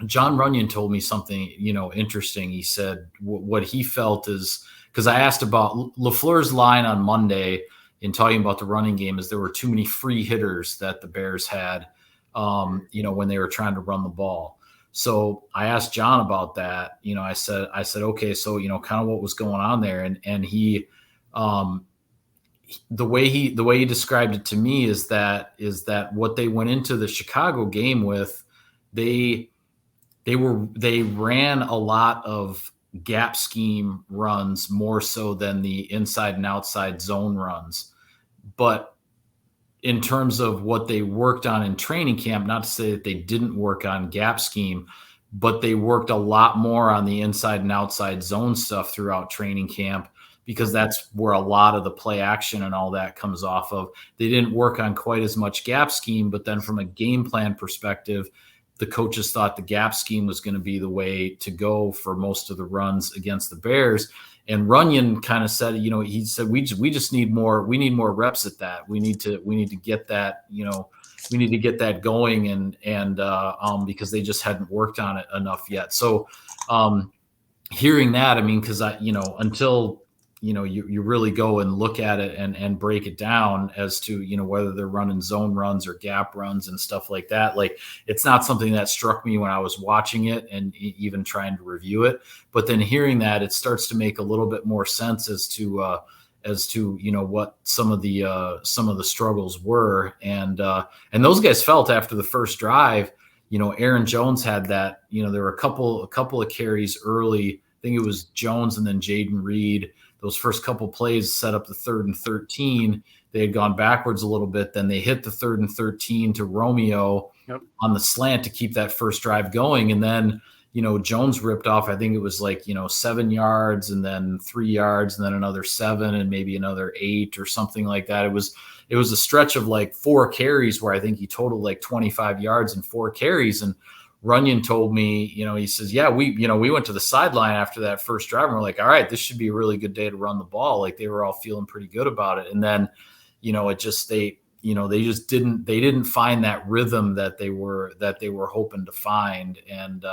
John Runyon told me something, interesting. He said what he felt is, because I asked about LaFleur's line on Monday in talking about the running game, is there were too many free hitters that the Bears had, when they were trying to run the ball. So I asked John about that. I said, okay, so, kind of what was going on there. And he, the way he described it to me is that what they went into the Chicago game with, they ran a lot of gap scheme runs more so than the inside and outside zone runs. But in terms of what they worked on in training camp, not to say that they didn't work on gap scheme, but they worked a lot more on the inside and outside zone stuff throughout training camp, because that's where a lot of the play action and all that comes off of. They didn't work on quite as much gap scheme, but then from a game plan perspective, the coaches thought the gap scheme was going to be the way to go for most of the runs against the Bears. And Runyon kind of said, he said, we just need more reps at that. We need to get that, we need to get that going and because they just hadn't worked on it enough yet. So hearing that, I mean, because until you really go and look at it and break it down as to, whether they're running zone runs or gap runs and stuff like that. Like, it's not something that struck me when I was watching it and even trying to review it. But then hearing that, it starts to make a little bit more sense as to what some of the struggles were. And those guys felt after the first drive, Aaron Jones had that. There were a couple of carries early. I think it was Jones and then Jaden Reed. Those first couple plays set up the 3rd and 13. They had gone backwards a little bit. Then they hit the 3rd and 13 to Romeo on the slant to keep that first drive going. And then, Jones ripped off, I think it was 7 yards and then 3 yards and then another 7 and maybe another 8 or something like that. It was a stretch of 4 carries where I think he totaled 25 yards and 4 carries. And Runyon told me, he says, yeah, we went to the sideline after that first drive and we're like, all right, this should be a really good day to run the ball. They were all feeling pretty good about it. And then, they didn't find that rhythm that they were hoping to find. And,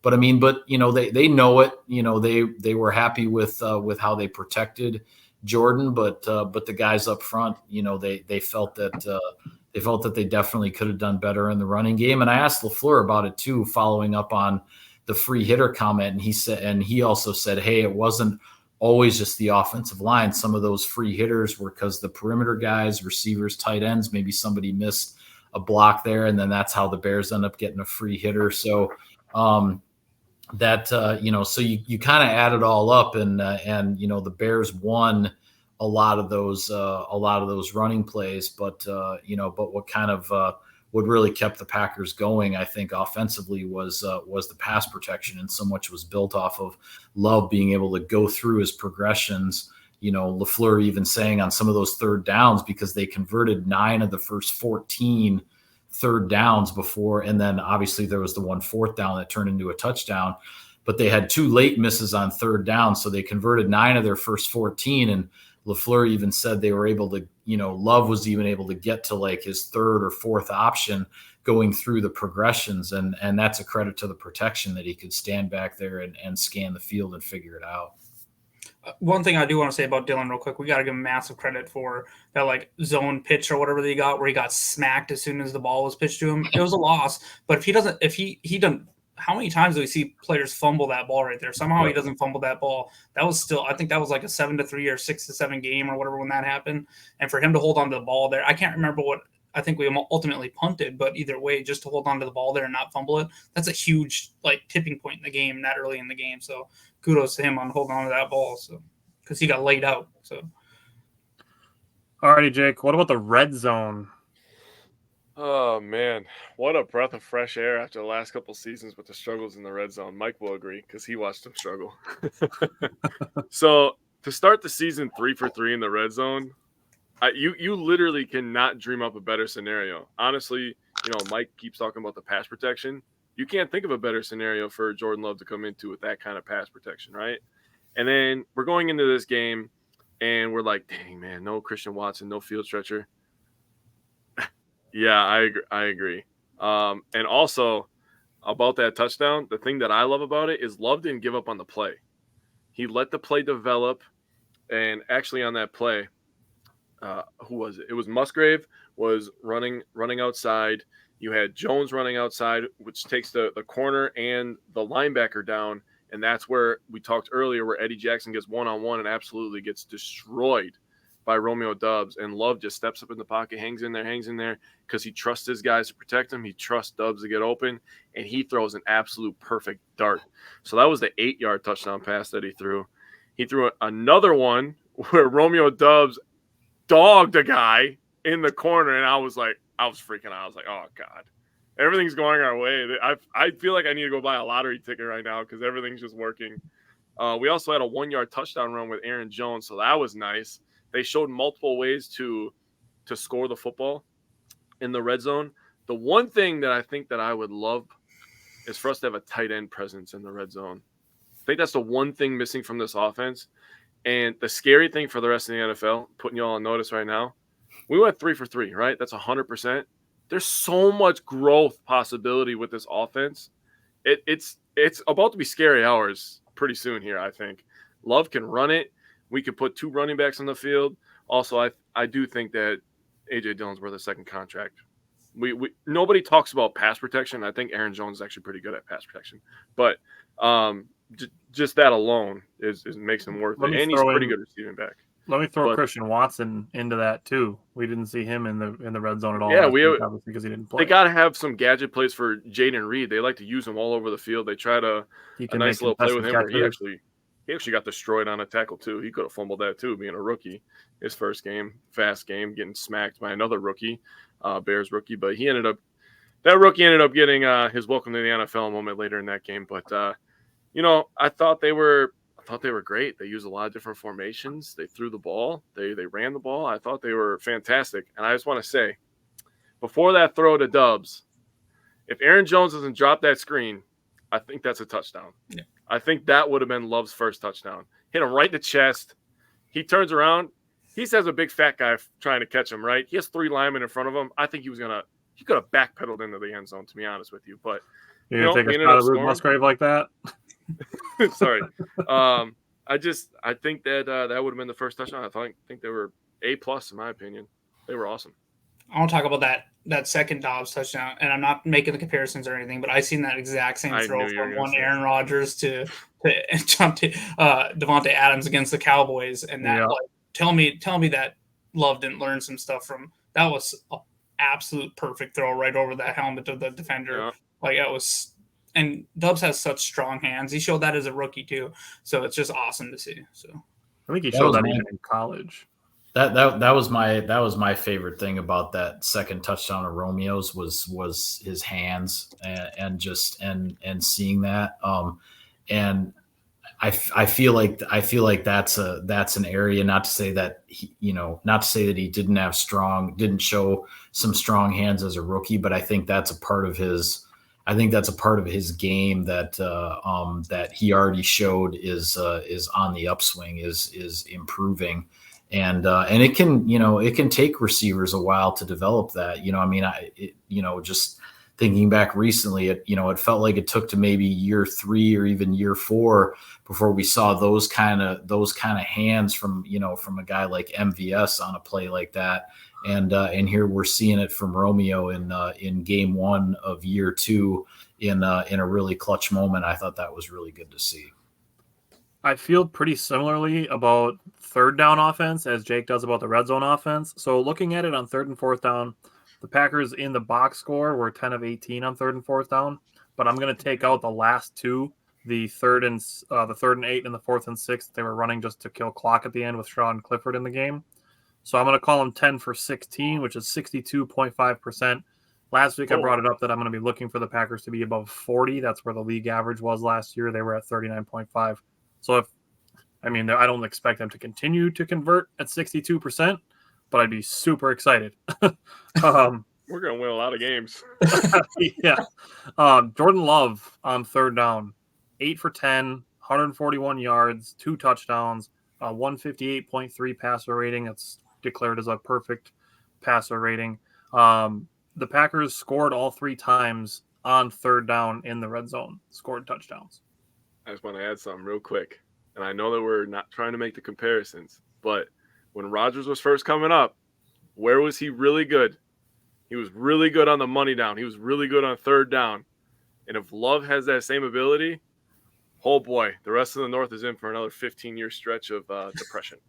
they know it, they were happy with how they protected Jordan, but the guys up front, they felt that they definitely could have done better in the running game. And I asked LaFleur about it too, following up on the free hitter comment. And he also said, hey, it wasn't always just the offensive line. Some of those free hitters were because the perimeter guys, receivers, tight ends, maybe somebody missed a block there. And then that's how the Bears end up getting a free hitter. So, so you kind of add it all up and the Bears won a lot of those running plays, but what kind of what really kept the Packers going, I think, offensively was the pass protection, and so much was built off of Love being able to go through his progressions. LaFleur even saying on some of those 3rd downs, because they converted 9 of the first 14 3rd downs before, and then obviously there was the 1 4th down that turned into a touchdown, but they had 2 late misses on 3rd down, so they converted 9 of their first 14, and LaFleur even said they were able to, Love was even able to get to his 3rd or 4th option going through the progressions. And that's a credit to the protection that he could stand back there and scan the field and figure it out. One thing I do want to say about Dylan real quick, we got to give him massive credit for that zone pitch or whatever they got where he got smacked as soon as the ball was pitched to him. It was a loss, but if he doesn't, how many times do we see players fumble that ball right there? Somehow he doesn't fumble that ball. That was still, I think that was a 7-3 or 6-7 game or whatever when that happened. And for him to hold on to the ball there, I can't remember what, I think we ultimately punted, but either way, just to hold on to the ball there and not fumble it, that's a huge tipping point in the game, that early in the game. So kudos to him on holding on to that ball. So, because he got laid out. So. All righty, Jake, what about the red zone? Oh, man, what a breath of fresh air after the last couple seasons with the struggles in the red zone. Mike will agree because he watched them struggle. So to start the season 3 for 3 in the red zone, you literally cannot dream up a better scenario. Honestly, Mike keeps talking about the pass protection. You can't think of a better scenario for Jordan Love to come into with that kind of pass protection, right? And then we're going into this game, and we're like, dang, man, no Christian Watson, no field stretcher. Yeah, I agree. And also about that touchdown, the thing that I love about it is Love didn't give up on the play. He let the play develop, and actually on that play, who was it? It was Musgrave was running outside. You had Jones running outside, which takes the corner and the linebacker down, and that's where we talked earlier where Eddie Jackson gets one-on-one and absolutely gets destroyed by Romeo Doubs, and Love just steps up in the pocket, hangs in there because he trusts his guys to protect him. He trusts Doubs to get open, and he throws an absolute perfect dart. So that was the 8-yard touchdown pass that he threw. He threw another one where Romeo Doubs dogged a guy in the corner, and I was freaking out. I was like, oh, God. Everything's going our way. I feel like I need to go buy a lottery ticket right now because everything's just working. We also had a 1-yard touchdown run with Aaron Jones, so that was nice. They showed multiple ways to score the football in the red zone. The one thing that I think that I would love is for us to have a tight end presence in the red zone. I think that's the one thing missing from this offense. And the scary thing for the rest of the NFL, putting you all on notice right now, we went 3 for 3, right? That's 100%. There's so much growth possibility with this offense. It's about to be scary hours pretty soon here, I think. Love can run it. We could put 2 running backs on the field. Also, I do think that A.J. Dillon's worth a second contract. We nobody talks about pass protection. I think Aaron Jones is actually pretty good at pass protection. But just that alone is makes him worth it. And he's a pretty good receiving back. Let me throw Christian Watson into that too. We didn't see him in the red zone at all. Yeah, obviously because he didn't play. They got to have some gadget plays for Jaden Reed. They like to use him all over the field. They try to a nice little play with him where he actually got destroyed on a tackle too. He could have fumbled that too, being a rookie. His first game, fast game, getting smacked by another rookie, Bears rookie. But that rookie ended up getting his welcome to the NFL moment later in that game. But I thought they were great. They used a lot of different formations. They threw the ball. They ran the ball. I thought they were fantastic. And I just want to say, before that throw to Dubs, if Aaron Jones doesn't drop that screen, I think that's a touchdown. Yeah. I think that would have been Love's first touchdown. Hit him right in the chest. He turns around. He has a big fat guy trying to catch him, right? He has 3 linemen in front of him. I think he could have backpedaled into the end zone, to be honest with you. But you take a shot at Luke Musgrave like that? Sorry. I think that would have been the first touchdown. I think they were A+ in my opinion. They were awesome. I want to talk about that second Dobbs touchdown, and I'm not making the comparisons or anything, but I seen that exact same throw from one Aaron Rodgers to Devontae Adams against the Cowboys, and that tell me that Love didn't learn some stuff from that. Was an absolute perfect throw right over that helmet of the defender. Yeah. Like that was, and Dobbs has such strong hands. He showed that as a rookie too, so it's just awesome to see. So I think he showed that even in college. That was my favorite thing about that second touchdown of Romeo's was his hands and seeing that. And I feel like that's an area, not to say that he didn't show some strong hands as a rookie, but I think that's a part of his game that he already showed is on the upswing, is improving. And it can take receivers a while to develop that. Just thinking back recently, it felt like it took to maybe year 3 or even year 4 before we saw those kind of hands from a guy like MVS on a play like that. And here we're seeing it from Romeo in game 1 of year 2 in a really clutch moment. I thought that was really good to see. I feel pretty similarly about third down offense as Jake does about the red zone offense. So looking at it on 3rd and 4th down, the Packers in the box score were 10 of 18 on 3rd and 4th down, but I'm going to take out the last 2, the 3rd and 8 and the 4th and 6th. They were running just to kill clock at the end with Sean Clifford in the game. So I'm going to call them 10 for 16, which is 62.5%. Last week I brought it up that I'm going to be looking for the Packers to be above 40. That's where the league average was last year. They were at 39.5. So I don't expect them to continue to convert at 62%, but I'd be super excited. We're going to win a lot of games. Yeah. Jordan Love on 3rd down, 8 for 10, 141 yards, 2 touchdowns, 158.3 passer rating. That's declared as a perfect passer rating. The Packers scored all 3 times on 3rd down in the red zone, scored touchdowns. I just want to add something real quick. And I know that we're not trying to make the comparisons, but when Rodgers was first coming up, where was he really good? He was really good on the money down. He was really good on 3rd down. And if Love has that same ability, oh boy, the rest of the North is in for another 15-year stretch of depression.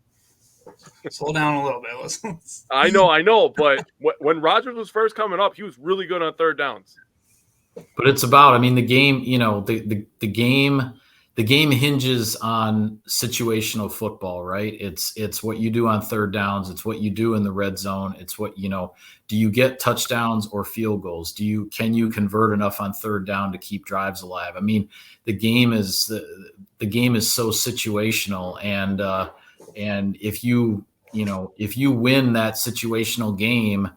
Slow down a little bit. I know. But when Rodgers was first coming up, he was really good on 3rd downs. But it's about, the game, the game hinges on situational football, right? It's what you do on 3rd downs. It's what you do in the red zone. It's what, do you get touchdowns or field goals? Can you convert enough on 3rd down to keep drives alive? The game is so situational, and if you win that situational game,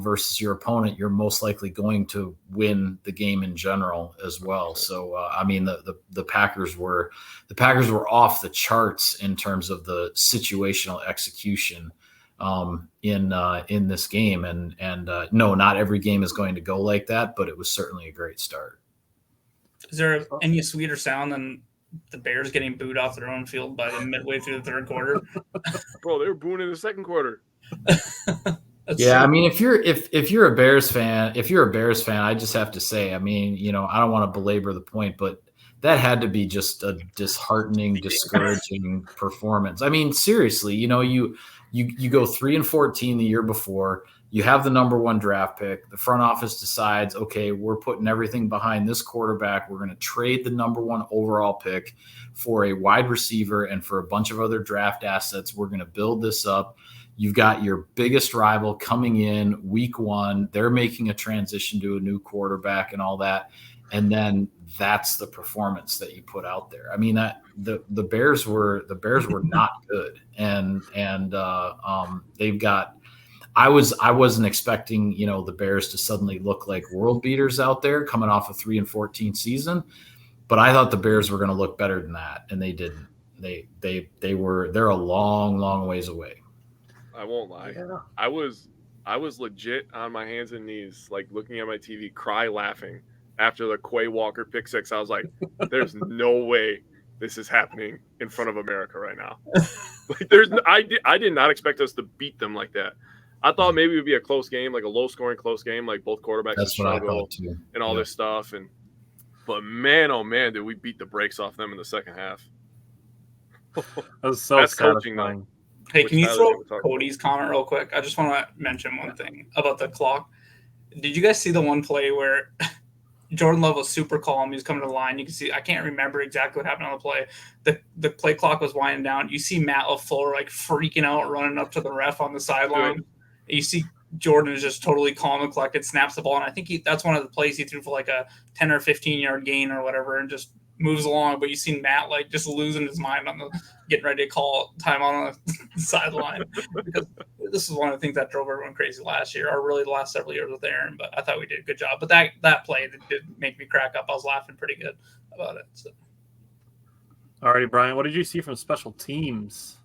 versus your opponent, you're most likely going to win the game in general as well. So, the Packers were off the charts in terms of the situational execution in this game. And no, not every game is going to go like that, but it was certainly a great start. Is there any sweeter sound than the Bears getting booed off their own field by the midway through the 3rd quarter? Bro, they were booing in the 2nd quarter. Yeah, if you're a Bears fan, I just have to say, I don't want to belabor the point, but that had to be just a disheartening, discouraging performance. I mean, seriously, you go 3-14 the year before. You have the number 1 draft pick. The front office decides, okay, we're putting everything behind this quarterback. We're going to trade the number 1 overall pick for a wide receiver and for a bunch of other draft assets. We're going to build this up. You've got your biggest rival coming in week 1. They're making a transition to a new quarterback and all that. And then that's the performance that you put out there. I mean, that the Bears were not good. And they've got, I wasn't expecting, the Bears to suddenly look like world beaters out there coming off a 3-14 season, but I thought the Bears were going to look better than that, and they didn't. They're a long, long ways away. I won't lie. Yeah. I was legit on my hands and knees, like looking at my TV, laughing after the Quay Walker pick six. I was like, "There's no way this is happening in front of America right now." Like, I did not expect us to beat them like that. I thought maybe it would be a close game, like a low-scoring close game, like both quarterbacks struggle and all this stuff. But man, oh man, did we beat the brakes off them in the second half? That was so satisfying. Hey, can you throw Cody's comment real quick? I just want to mention one thing about the clock. Did you guys see the one play where Jordan Love was super calm? He was coming to the line. You can see, I can't remember exactly what happened on the play. The play clock was winding down. You see Matt LaFleur like freaking out, running up to the ref on the sideline. You see Jordan is just totally calm and collected, snaps the ball. And I think that's one of the plays he threw for like a 10 or 15-yard gain or whatever and just moves along. But you see Matt like just losing his mind on getting ready to call timeout on the sideline. Because this is one of the things that drove everyone crazy last year, or really the last several years with Aaron. But I thought we did a good job. But that play did make me crack up. I was laughing pretty good about it. So. All righty, Brian, what did you see from special teams?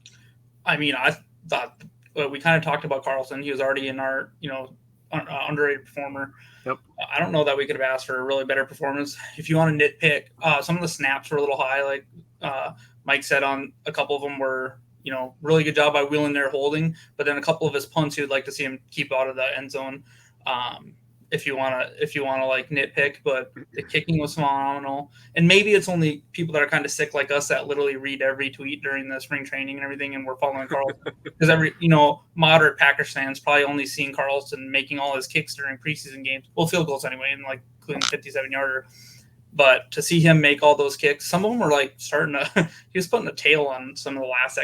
I mean, I thought we kind of talked about Carlson. He was already in our, underrated performer. Yep. I don't know that we could have asked for a really better performance. If you want to nitpick, some of the snaps were a little high. Like Mike said, on a couple of them were, really good job by wheeling there holding. But then a couple of his punts, you'd like to see him keep out of the end zone. If you want to like nitpick, but the kicking was phenomenal. And maybe it's only people that are kind of sick like us that literally read every tweet during the spring training and everything, and we're following Carlson because every moderate Packers fans probably only seen Carlson making all his kicks during preseason games, field goals anyway, and like including 57-yarder. But to see him make all those kicks, some of them were like starting to. He was putting a tail on some of the last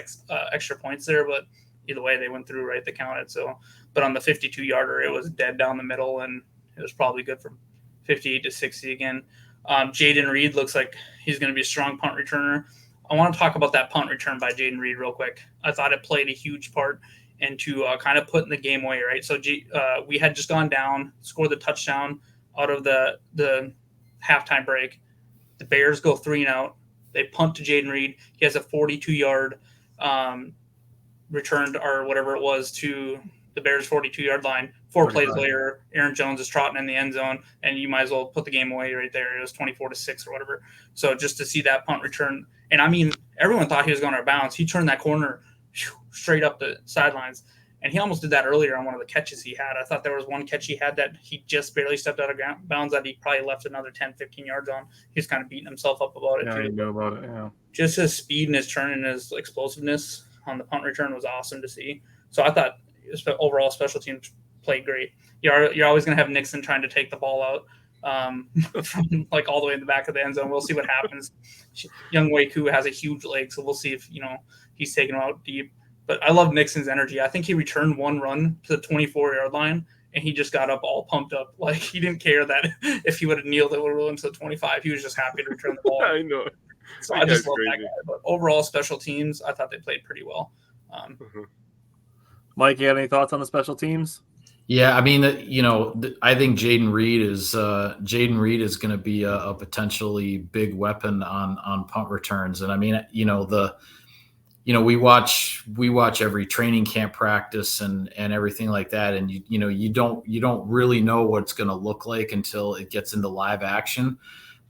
extra points there, but either way they went through right. They counted. So, but on the 52-yarder, it was dead down the middle and. It was probably good from 58 to 60 again. Jaden Reed looks like he's going to be a strong punt returner. I want to talk about that punt return by Jaden Reed real quick. I thought it played a huge part into kind of putting the game away, right? So we had just gone down, scored the touchdown out of the halftime break. The Bears go 3-and-out. They punt to Jaden Reed. He has a 42-yard return or whatever it was to the Bears' 42-yard line. 4 plays later, Aaron Jones is trotting in the end zone, and you might as well put the game away right there. It was 24-6 or whatever. So just to see that punt return, and I mean, everyone thought he was going to bounce. He turned that corner straight up the sidelines, and he almost did that earlier on one of the catches he had. I thought there was one catch he had that he just barely stepped out of bounds that he probably left another 10, 15 yards on. He was kind of beating himself up about it, too. Yeah, you know about it, yeah. Just his speed and his turn and his explosiveness on the punt return was awesome to see. So I thought overall special teams played great. You're always going to have Nixon trying to take the ball out from like all the way in the back of the end zone. We'll see what happens. Young Wei Koo has a huge leg, so we'll see if he's taking him out deep. But I love Nixon's energy. I think he returned one run to the 24-yard line, and he just got up all pumped up. Like he didn't care that if he would have kneeled, it would have rolled into the 25. He was just happy to return the ball. I know. So I just love that guy. But overall, special teams, I thought they played pretty well. Mike, you got any thoughts on the special teams? Yeah, I mean, I think Jaden Reed is going to be a potentially big weapon on punt returns, and I mean, we watch every training camp practice and everything like that, and you don't really know what it's going to look like until it gets into live action.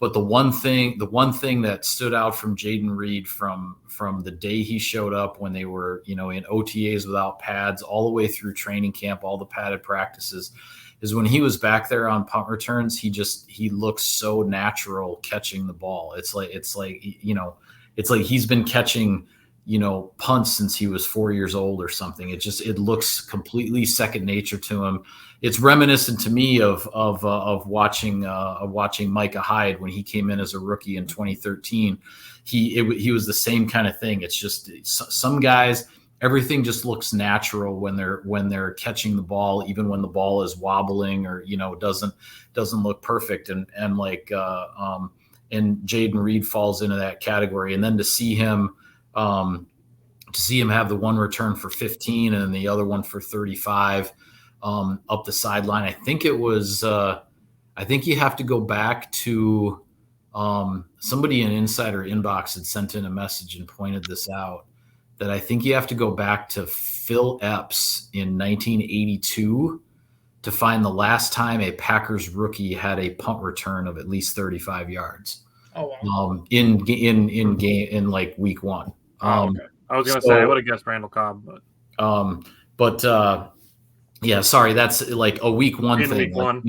But the one thing that stood out from Jaden Reed from the day he showed up when they were, in OTAs without pads all the way through training camp, all the padded practices, is when he was back there on punt returns, he looks so natural catching the ball. It's like he's been catching, punts since he was 4 years old or something. It looks completely second nature to him. It's reminiscent to me of watching Micah Hyde when he came in as a rookie in 2013. He was the same kind of thing. It's just some guys, everything just looks natural when they're catching the ball, even when the ball is wobbling or doesn't look perfect. And Jaden Reed falls into that category. And then to see him have the one return for 15 and the other one for 35 up the sideline. I think it was. I think you have to go back to somebody in Insider Inbox had sent in a message and pointed this out, that I think you have to go back to Phil Epps in 1982 to find the last time a Packers rookie had a punt return of at least 35 yards. Oh, wow. In like week one. Okay. I was gonna say I would have guessed Randall Cobb, but yeah, sorry, that's like a week one thing. Week one.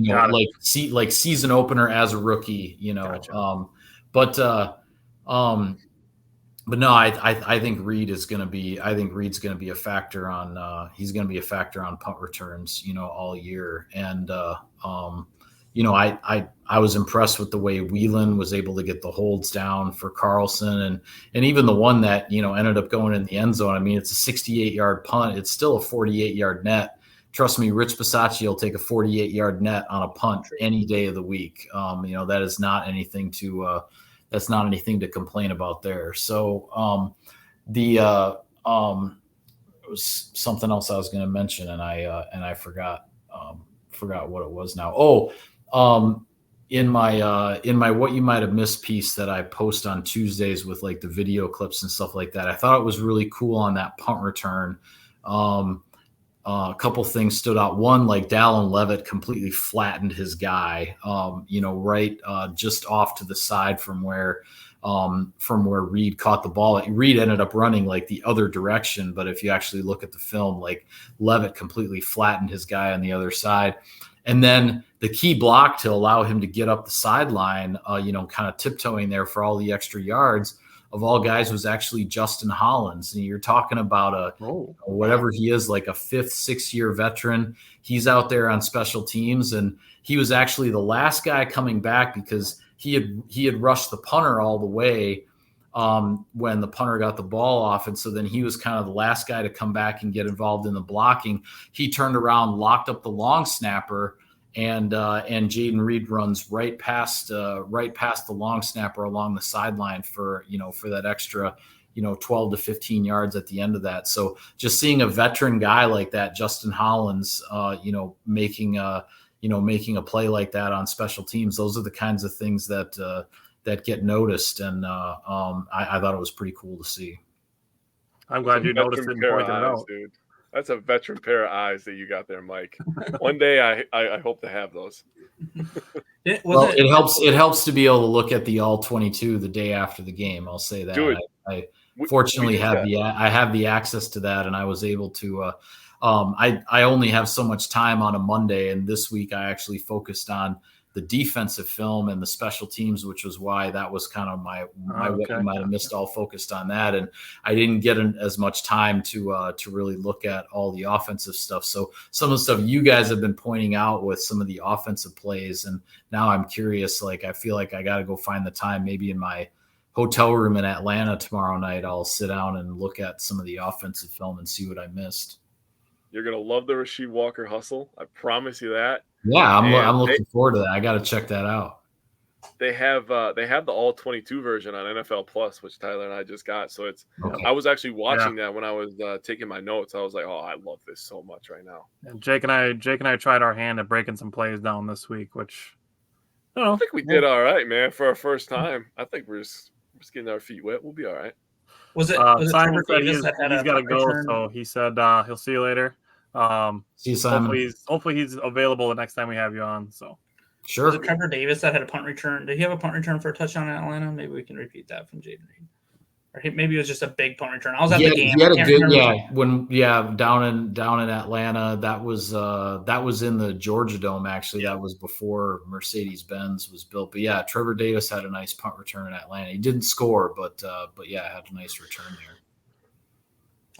Like season opener as a rookie, Gotcha. But no, I think Reed is going to be. I think Reed's going to be a factor on. He's going to be a factor on punt returns, all year. And I was impressed with the way Whelan was able to get the holds down for Carlson, and even the one that ended up going in the end zone. I mean, it's a 68-yard punt. It's still a 48-yard net. Trust me, Rich Bisaccia will take a 48-yard net on a punt any day of the week. That is not anything to. That's not anything to complain about there. So it was something else I was going to mention, and I forgot what it was now. In my what you might have missed piece that I post on Tuesdays with like the video clips and stuff like that, I thought it was really cool on that punt return. A couple things stood out. One, like Dallin Levitt completely flattened his guy, right just off to the side from where Reed caught the ball. Reed ended up running like the other direction, but if you actually look at the film, like Levitt completely flattened his guy on the other side. And then the key block to allow him to get up the sideline, kind of tiptoeing there for all the extra yards, of all guys, was actually Justin Hollins. And you're talking about whatever he is, like a 5th, 6-year veteran. He's out there on special teams, and he was actually the last guy coming back because he had rushed the punter all the way when the punter got the ball off. And so then he was kind of the last guy to come back and get involved in the blocking. He turned around, locked up the long snapper, and Jaden Reed runs right past the long snapper along the sideline for that extra 12 to 15 yards at the end of that. So just seeing a veteran guy like that, Justin Hollins, making a play like that on special teams, those are the kinds of things that get noticed, and I thought it was pretty cool to see. I'm glad you noticed it and pointed it out, dude. That's a veteran pair of eyes that you got there, Mike. One day I hope to have those. It helps to be able to look at the all 22 the day after the game. I'll say that. Dude, I fortunately have the access to that, and I was able to. I only have so much time on a Monday, and this week I actually focused on the defensive film and the special teams, which was why that was kind of my what you might have missed, all focused on that. And I didn't get as much time to really look at all the offensive stuff. So some of the stuff you guys have been pointing out with some of the offensive plays. And now I'm curious, like, I feel like I got to go find the time, maybe in my hotel room in Atlanta tomorrow night, I'll sit down and look at some of the offensive film and see what I missed. You're going to love the Rasheed Walker hustle. I promise you that. Yeah, I'm looking forward to that. I got to check that out. They have the all 22 version on NFL Plus, which Tyler and I just got. So it's I was actually watching that when I was taking my notes. I was like, oh, I love this so much right now. And Jake and I tried our hand at breaking some plays down this week, which I think we did all right, man, for our first time. I think we're just getting our feet wet. We'll be all right. Simon said he's got to go, so he said he'll see you later. See you, Simon. Hopefully he's available the next time we have you on. So sure. Was it Trevor Davis that had a punt return? Did he have a punt return for a touchdown in Atlanta? Maybe we can repeat that from Jaden Reed. Or maybe it was just a big punt return. I was at the game. He had a good down in Atlanta. That was in the Georgia Dome actually. That was before Mercedes-Benz was built. But yeah, Trevor Davis had a nice punt return in Atlanta. He didn't score, but yeah, had a nice return there.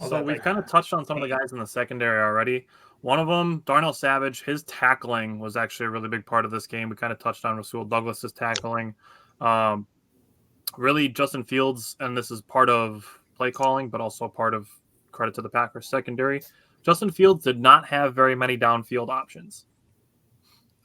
So we've kind of touched on some of the guys in the secondary already. One of them, Darnell Savage, his tackling was actually a really big part of this game. We kind of touched on Rasul Douglas's tackling. Really, Justin Fields, and this is part of play calling, but also part of credit to the Packers secondary. Justin Fields did not have very many downfield options.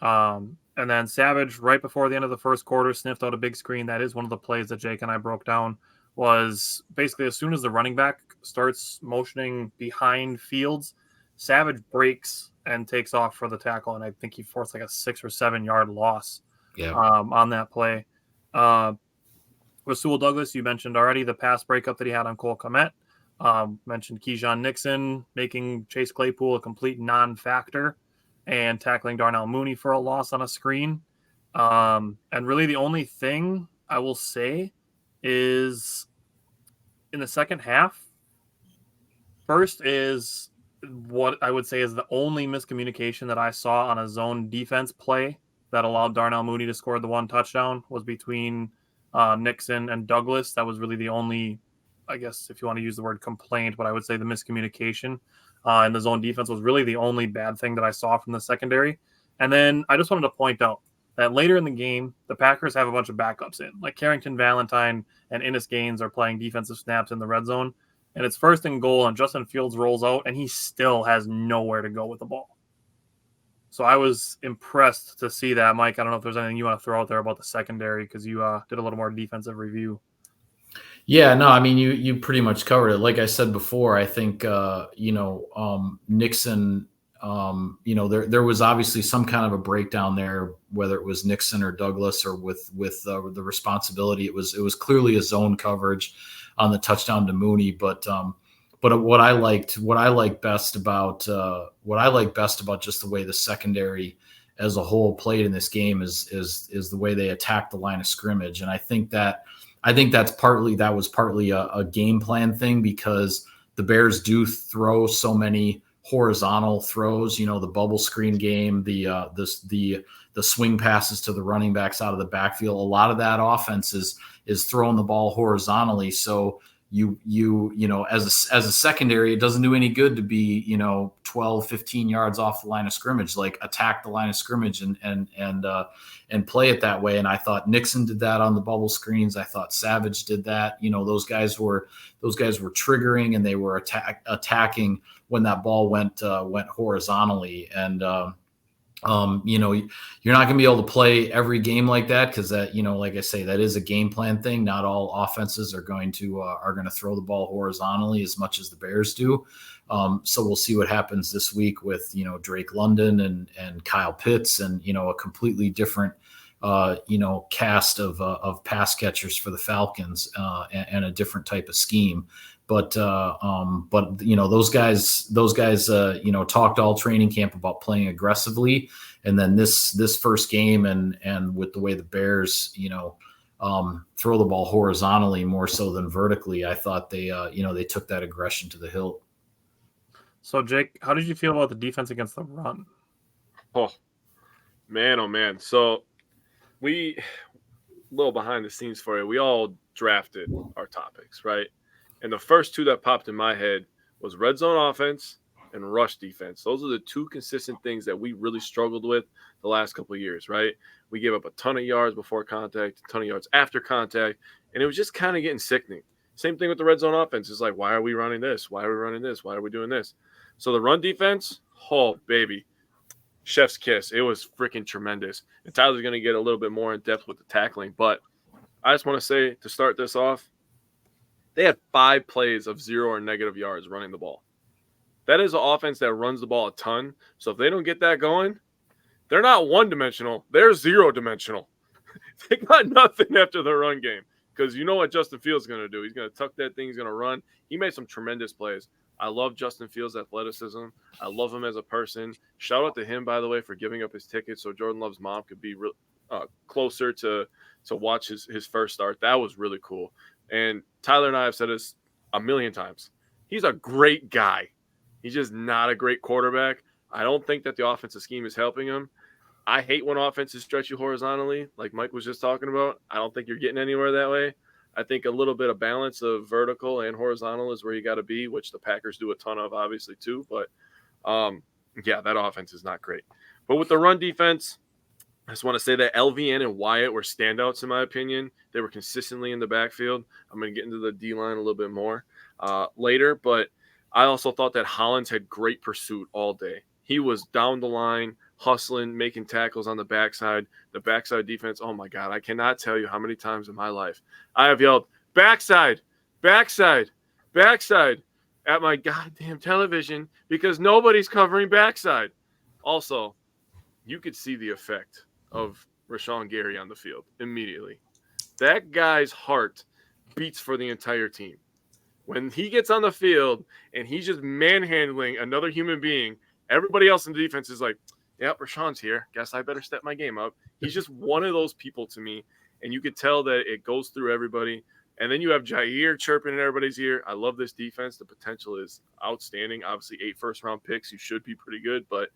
And then Savage, right before the end of the first quarter, sniffed out a big screen. That is one of the plays that Jake and I broke down. Was basically as soon as the running back starts motioning behind Fields, Savage breaks and takes off for the tackle, and I think he forced like a 6 or 7 yard loss on that play. Rasul Douglas, you mentioned already the pass breakup that he had on Cole Kmet. Mentioned Keyshawn Nixon making Chase Claypool a complete non-factor and tackling Darnell Mooney for a loss on a screen. And really the only thing I will say is in the second half, first is what I would say is the only miscommunication that I saw on a zone defense play that allowed Darnell Mooney to score the one touchdown was between Nixon and Douglas. That was really the only, I guess, if you want to use the word complaint, but I would say the miscommunication in the zone defense was really the only bad thing that I saw from the secondary. And then I just wanted to point out that later in the game, the Packers have a bunch of backups in. Like Carrington Valentine and Innis Gaines are playing defensive snaps in the red zone. And it's 1st and goal, and Justin Fields rolls out, and he still has nowhere to go with the ball. So I was impressed to see that. Mike, I don't know if there's anything you want to throw out there about the secondary because you did a little more defensive review. Yeah, no, I mean, you pretty much covered it. Like I said before, I think, Nixon, there was obviously some kind of a breakdown there, whether it was Nixon or Douglas or with the responsibility. It was clearly a zone coverage on the touchdown to Mooney, but what I like best about just the way the secondary as a whole played in this game is the way they attacked the line of scrimmage. And I think that was partly a game plan thing because the Bears do throw so many horizontal throws, the bubble screen game, the swing passes to the running backs out of the backfield. A lot of that offense is throwing the ball horizontally. So as a secondary, it doesn't do any good to be, 12, 15 yards off the line of scrimmage, like attack the line of scrimmage and play it that way. And I thought Nixon did that on the bubble screens. I thought Savage did that. Those guys were triggering and they were attacking when that ball went horizontally. And, you're not going to be able to play every game like that because that, like I say, that is a game plan thing. Not all offenses are going to throw the ball horizontally as much as the Bears do. So we'll see what happens this week with, Drake London and Kyle Pitts and, a completely different, cast of pass catchers for the Falcons and a different type of scheme. But those guys, talked all training camp about playing aggressively. And then this first game and with the way the Bears, throw the ball horizontally more so than vertically, I thought they took that aggression to the hilt. So Jake, how did you feel about the defense against the run? Oh man. So a little behind the scenes for you. We all drafted our topics, right? And the first two that popped in my head was red zone offense and rush defense. Those are the two consistent things that we really struggled with the last couple of years, right? We gave up a ton of yards before contact, a ton of yards after contact, and it was just kind of getting sickening. Same thing with the red zone offense. It's like, why are we running this? Why are we running this? Why are we doing this? So the run defense, oh, baby, chef's kiss. It was freaking tremendous. And Tyler's going to get a little bit more in depth with the tackling, but I just want to say to start this off, they had 5 plays of 0 or negative yards running the ball. That is an offense that runs the ball a ton. So if they don't get that going, they're not one-dimensional. They're 0-dimensional. They got nothing after the run game because you know what Justin Fields is going to do. He's going to tuck that thing. He's going to run. He made some tremendous plays. I love Justin Fields' athleticism. I love him as a person. Shout out to him, by the way, for giving up his ticket so Jordan Love's mom could be closer to watch his first start. That was really cool. And Tyler and I have said this a million times. He's a great guy. He's just not a great quarterback. I don't think that the offensive scheme is helping him. I hate when offenses stretch you horizontally, like Mike was just talking about. I don't think you're getting anywhere that way. I think a little bit of balance of vertical and horizontal is where you got to be, which the Packers do a ton of, obviously, too. But, yeah, that offense is not great. But with the run defense, I just want to say that LVN and Wyatt were standouts, in my opinion. They were consistently in the backfield. I'm going to get into the D-line a little bit more later. But I also thought that Hollins had great pursuit all day. He was down the line, hustling, making tackles on the backside. The backside defense, oh, my God, I cannot tell you how many times in my life I have yelled, backside, backside, backside at my goddamn television because nobody's covering backside. Also, you could see the effect of Rashawn Gary on the field immediately. That guy's heart beats for the entire team. When he gets on the field and he's just manhandling another human being, everybody else in the defense is like, yep, Rashawn's here. Guess I better step my game up. He's just one of those people to me, and you could tell that it goes through everybody. And then you have Jair chirping in everybody's ear. I love this defense. The potential is outstanding. Obviously, 8 first-round picks. You should be pretty good. But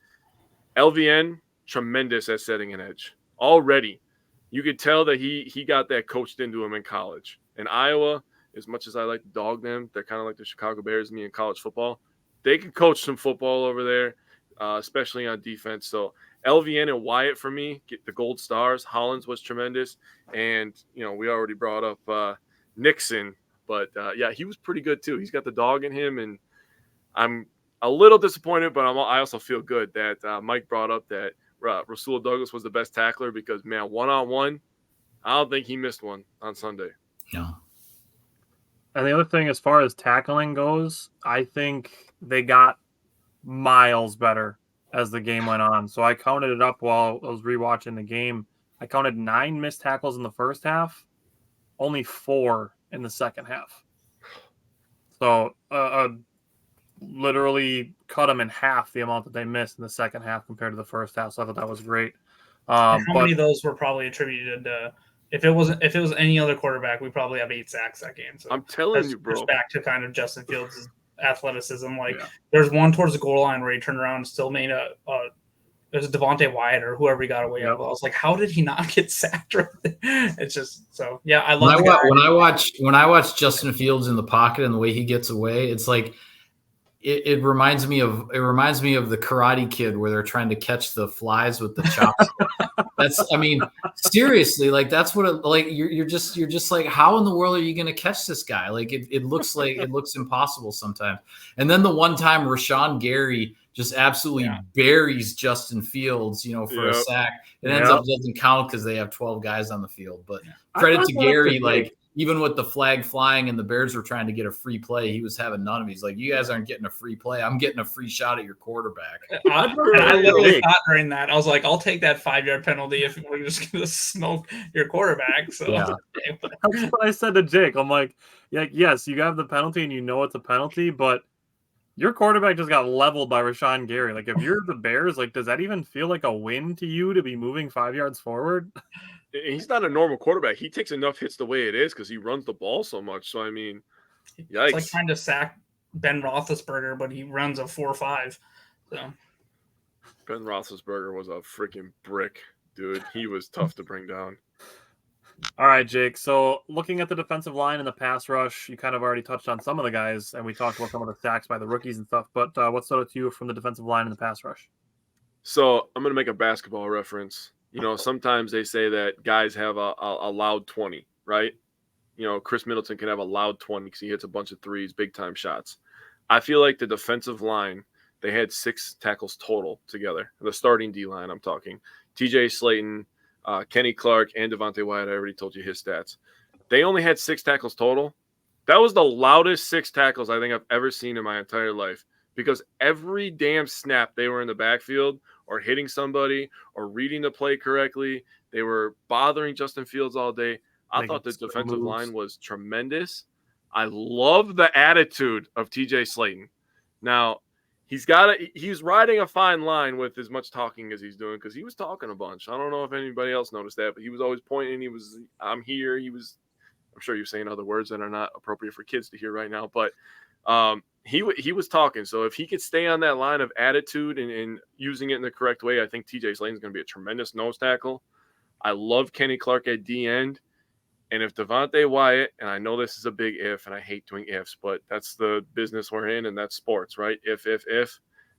LVN, tremendous at setting an edge. Already, you could tell that he got that coached into him in college. In Iowa, as much as I like to dog them, they're kind of like the Chicago Bears me in college football. They can coach some football over there, especially on defense. So LVN and Wyatt for me get the gold stars. Hollins was tremendous. And, you know, we already brought up Nixon. But, yeah, he was pretty good too. He's got the dog in him. And I'm a little disappointed, but I also feel good that Mike brought up that Rasul Douglas was the best tackler because, man, one-on-one, I don't think he missed one on Sunday. No. And the other thing, as far as tackling goes, I think they got miles better as the game went on. So I counted it up while I was rewatching the game. I counted 9 missed tackles in the first half, only 4 in the second half. So literally cut them in half the amount that they missed in the second half compared to the first half. So I thought that was great. How many of those were probably attributed to? If it was any other quarterback, we probably have 8 sacks that game. So I'm telling you, bro. Back to kind of Justin Fields' athleticism. There's one towards the goal line where he turned around and still made it was Devontae Wyatt or whoever he got away with. I was like, how did he not get sacked? It's just so yeah. I love when I watch Justin Fields in the pocket and the way he gets away. It's like it reminds me of the Karate Kid where they're trying to catch the flies with the chopstick. Seriously, like that's what you're just like, how in the world are you going to catch this guy? Like it looks impossible sometimes. And then the one time Rashawn Gary just absolutely buries Justin Fields, for a sack. It ends up doesn't count because they have 12 guys on the field. But credit to Gary, even with the flag flying and the Bears were trying to get a free play, he was having none of it. He's like, you guys aren't getting a free play. I'm getting a free shot at your quarterback. I literally thought during that, I was like, I'll take that 5-yard penalty if we're just going to smoke your quarterback. So That's what I said to Jake. I'm like, yes, you have the penalty and you know it's a penalty, but your quarterback just got leveled by Rashawn Gary. Like, if you're the Bears, does that even feel like a win to you to be moving 5 yards forward? He's not a normal quarterback. He takes enough hits the way it is because he runs the ball so much. So, yikes. It's like trying to sack Ben Roethlisberger, but he runs a 4.5. So Ben Roethlisberger was a freaking brick, dude. He was tough to bring down. All right, Jake. So looking at the defensive line and the pass rush, you kind of already touched on some of the guys, and we talked about some of the sacks by the rookies and stuff. But what stood out to you from the defensive line and the pass rush? So I'm going to make a basketball reference. Sometimes they say that guys have a loud 20, right? Chris Middleton can have a loud 20 because he hits a bunch of threes, big-time shots. I feel like the defensive line, they had 6 tackles total together. The starting D-line, I'm talking. TJ Slayton, Kenny Clark, and Devontae Wyatt. I already told you his stats. They only had 6 tackles total. That was the loudest 6 tackles I think I've ever seen in my entire life because every damn snap they were in the backfield or hitting somebody or reading the play correctly. They were bothering Justin Fields all day. I thought the defensive line was tremendous. I love the attitude of TJ Slayton. Now, he's riding a fine line with as much talking as he's doing because he was talking a bunch. I don't know if anybody else noticed that, but he was always pointing. I'm here. He was I'm sure you're saying other words that are not appropriate for kids to hear right now, but he was talking. So if he could stay on that line of attitude and using it in the correct way, I think TJ Slaton's going to be a tremendous nose tackle. I love Kenny Clark at D end. And if Devontae Wyatt, and I know this is a big if, and I hate doing ifs, but that's the business we're in, and that's sports, right? If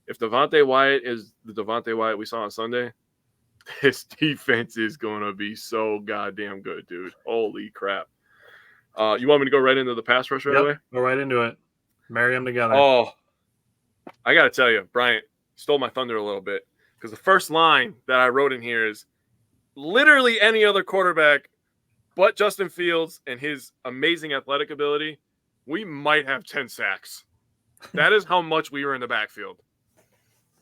Devontae Wyatt is the Devontae Wyatt we saw on Sunday, this defense is going to be so goddamn good, dude. Holy crap. You want me to go right into the pass rush right away? Go right into it. Marry them together. Oh, I got to tell you, Bryant stole my thunder a little bit because the first line that I wrote in here is literally any other quarterback but Justin Fields and his amazing athletic ability, we might have 10 sacks. That is how much we were in the backfield.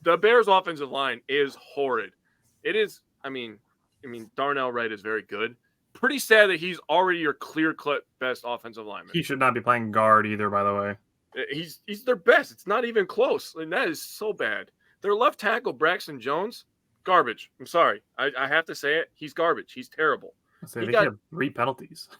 The Bears' offensive line is horrid. It is, I mean, Darnell Wright is very good. Pretty sad that he's already your clear-cut best offensive lineman. He should not be playing guard either, by the way. He's their best. It's not even close. And that is so bad. Their left tackle, Braxton Jones, garbage. I'm sorry. I have to say it. He's garbage. He's terrible. He had 3 penalties.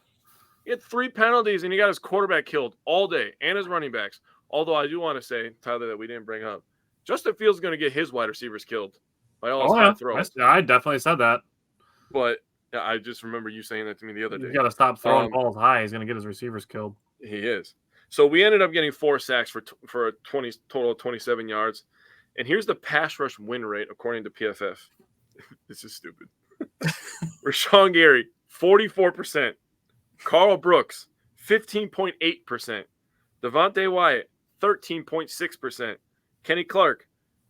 He had 3 penalties, and he got his quarterback killed all day and his running backs. Although I do want to say, Tyler, that we didn't bring up, Justin Fields is going to get his wide receivers killed by all his high throws. I definitely said that. But I just remember you saying that to me the other day. He's got to stop throwing balls high. He's going to get his receivers killed. He is. So we ended up getting 4 sacks for a total of 27 yards. And here's the pass rush win rate according to PFF. This is stupid. Rashawn Gary, 44%. Carl Brooks, 15.8%. Devontae Wyatt, 13.6%. Kenny Clark,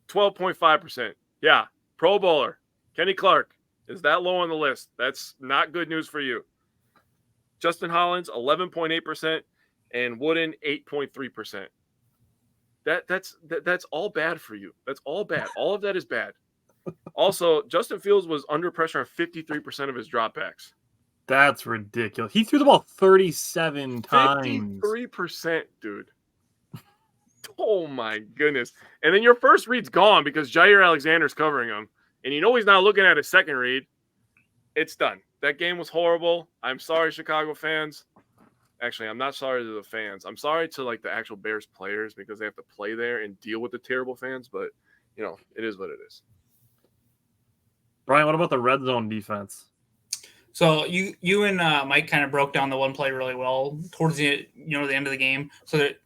12.5%. Yeah, Pro Bowler. Kenny Clark is that low on the list. That's not good news for you. Justin Hollins, 11.8%. And Wooden, 8.3%. That's all bad for you. That's all bad. All of that is bad. Also, Justin Fields was under pressure on 53% of his dropbacks. That's ridiculous. He threw the ball 37 times. 53%, dude. Oh, my goodness. And then your first read's gone because Jair Alexander's covering him. And you know he's not looking at his second read. It's done. That game was horrible. I'm sorry, Chicago fans. Actually, I'm not sorry to the fans. I'm sorry to, like, the actual Bears players because they have to play there and deal with the terrible fans. But, you know, it is what it is. Brian, what about the red zone defense? So you and Mike kind of broke down the one play really well towards the end of the game. So that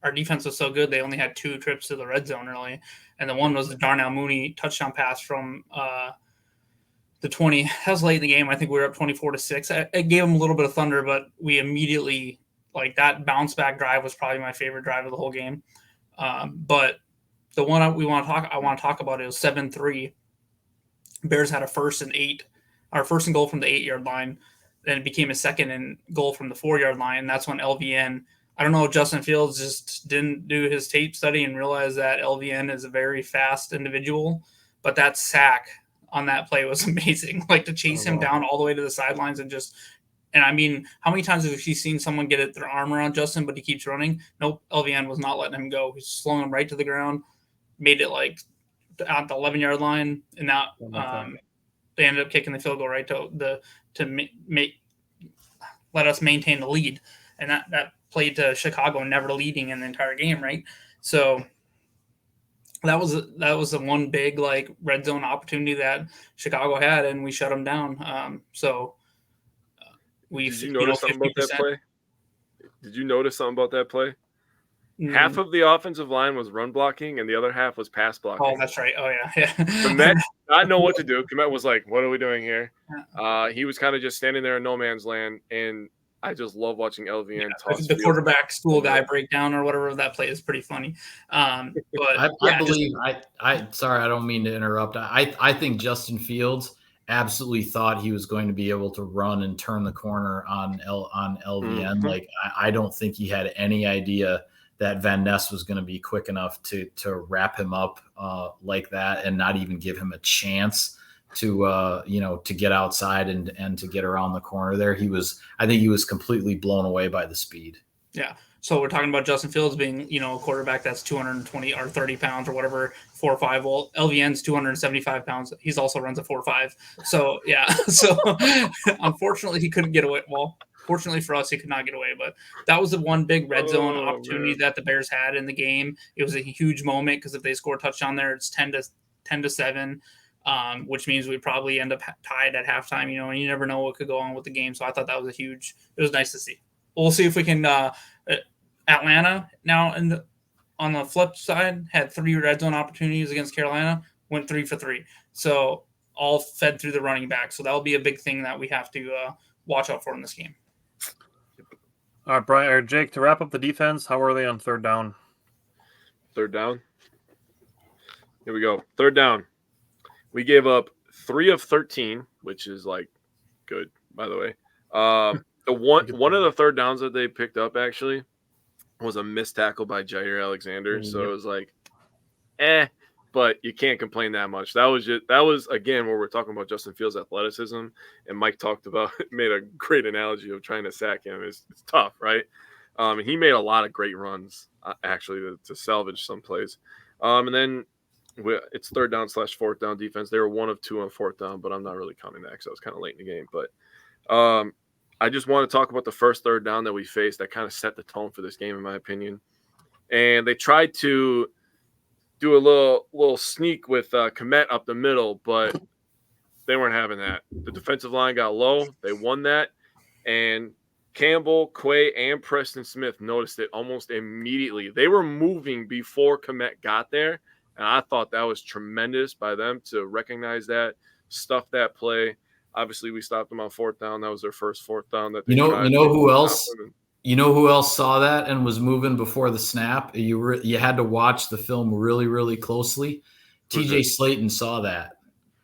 our defense was so good, they only had 2 trips to the red zone early, and the one was the Darnell Mooney touchdown pass from the 20. That was late in the game. I think we were up 24-6. It gave them a little bit of thunder, but we immediately, like, that bounce back drive was probably my favorite drive of the whole game. But the one I want to talk about is 7-3. Bears had a 1st and 8. Our 1st and goal from the 8-yard line. Then it became a 2nd and goal from the 4-yard line. That's when LVN, I don't know if Justin Fields just didn't do his tape study and realize that LVN is a very fast individual. But that sack on that play was amazing. Like, to chase him down all the way to the sidelines and I mean, how many times have you seen someone get their arm around Justin, but he keeps running? Nope, LVN was not letting him go. He's slowing him right to the ground, made it like at the 11-yard line, and now they ended up kicking the field goal right to let us maintain the lead, and that played to Chicago never leading in the entire game, right? So that was the one big, like, red zone opportunity that Chicago had, and we shut them down. Did you notice something about that play? Did you notice something about that play? Half of the offensive line was run blocking, and the other half was pass blocking. Oh, that's right. Oh, yeah. Komet did not know what to do. Komet was like, what are we doing here? He was kind of just standing there in no man's land, and I just love watching LVN toss the quarterback school guy breakdown or whatever. That play is pretty funny. But I believe sorry, I don't mean to interrupt. I think Justin Fields absolutely thought he was going to be able to run and turn the corner on LVN. Mm-hmm. Like, I don't think he had any idea that Van Ness was going to be quick enough to wrap him up like that and not even give him a chance to get outside and to get around the corner there. I think he was completely blown away by the speed. Yeah. So we're talking about Justin Fields being, a quarterback that's 220 or 30 pounds or whatever, 4'5". Well, LVN's 275 pounds. He's also runs a 4'5". So, yeah. So, unfortunately, he couldn't get away. Well, Fortunately for us, he could not get away. But that was the one big red zone opportunity man. that the Bears had in the game. It was a huge moment because if they score a touchdown there, it's 10-7. Which means we probably end up tied at halftime, and you never know what could go on with the game. So I thought that was it was nice to see. We'll see if we can, Atlanta now on the flip side had 3 red zone opportunities against Carolina, went 3 for 3. So all fed through the running back. So that'll be a big thing that we have to watch out for in this game. All right, Brian or Jake, to wrap up the defense, how are they on third down? Third down. Here we go. Third down. We gave up 3 of 13, which is like good, by the way. The one of the third downs that they picked up actually was a missed tackle by Jair Alexander. So it was like, but you can't complain that much. That was again where we're talking about Justin Fields' athleticism, and Mike made a great analogy of trying to sack him. It's tough, right? And he made a lot of great runs actually to salvage some plays. And then it's third down / fourth down defense. They were 1 of 2 on fourth down, but I'm not really counting that because I was kind of late in the game. But I just want to talk about the first third down that we faced that kind of set the tone for this game, in my opinion. And they tried to do a little sneak with Kmet up the middle, but they weren't having that. The defensive line got low. They won that. And Campbell, Quay, and Preston Smith noticed it almost immediately. They were moving before Kmet got there. And I thought that was tremendous by them to recognize that, stuff that play. Obviously, we stopped them on fourth down. That was their first fourth down that they tried. You know who else? You know who else saw that and was moving before the snap? You had to watch the film really, really closely. TJ Slayton saw that.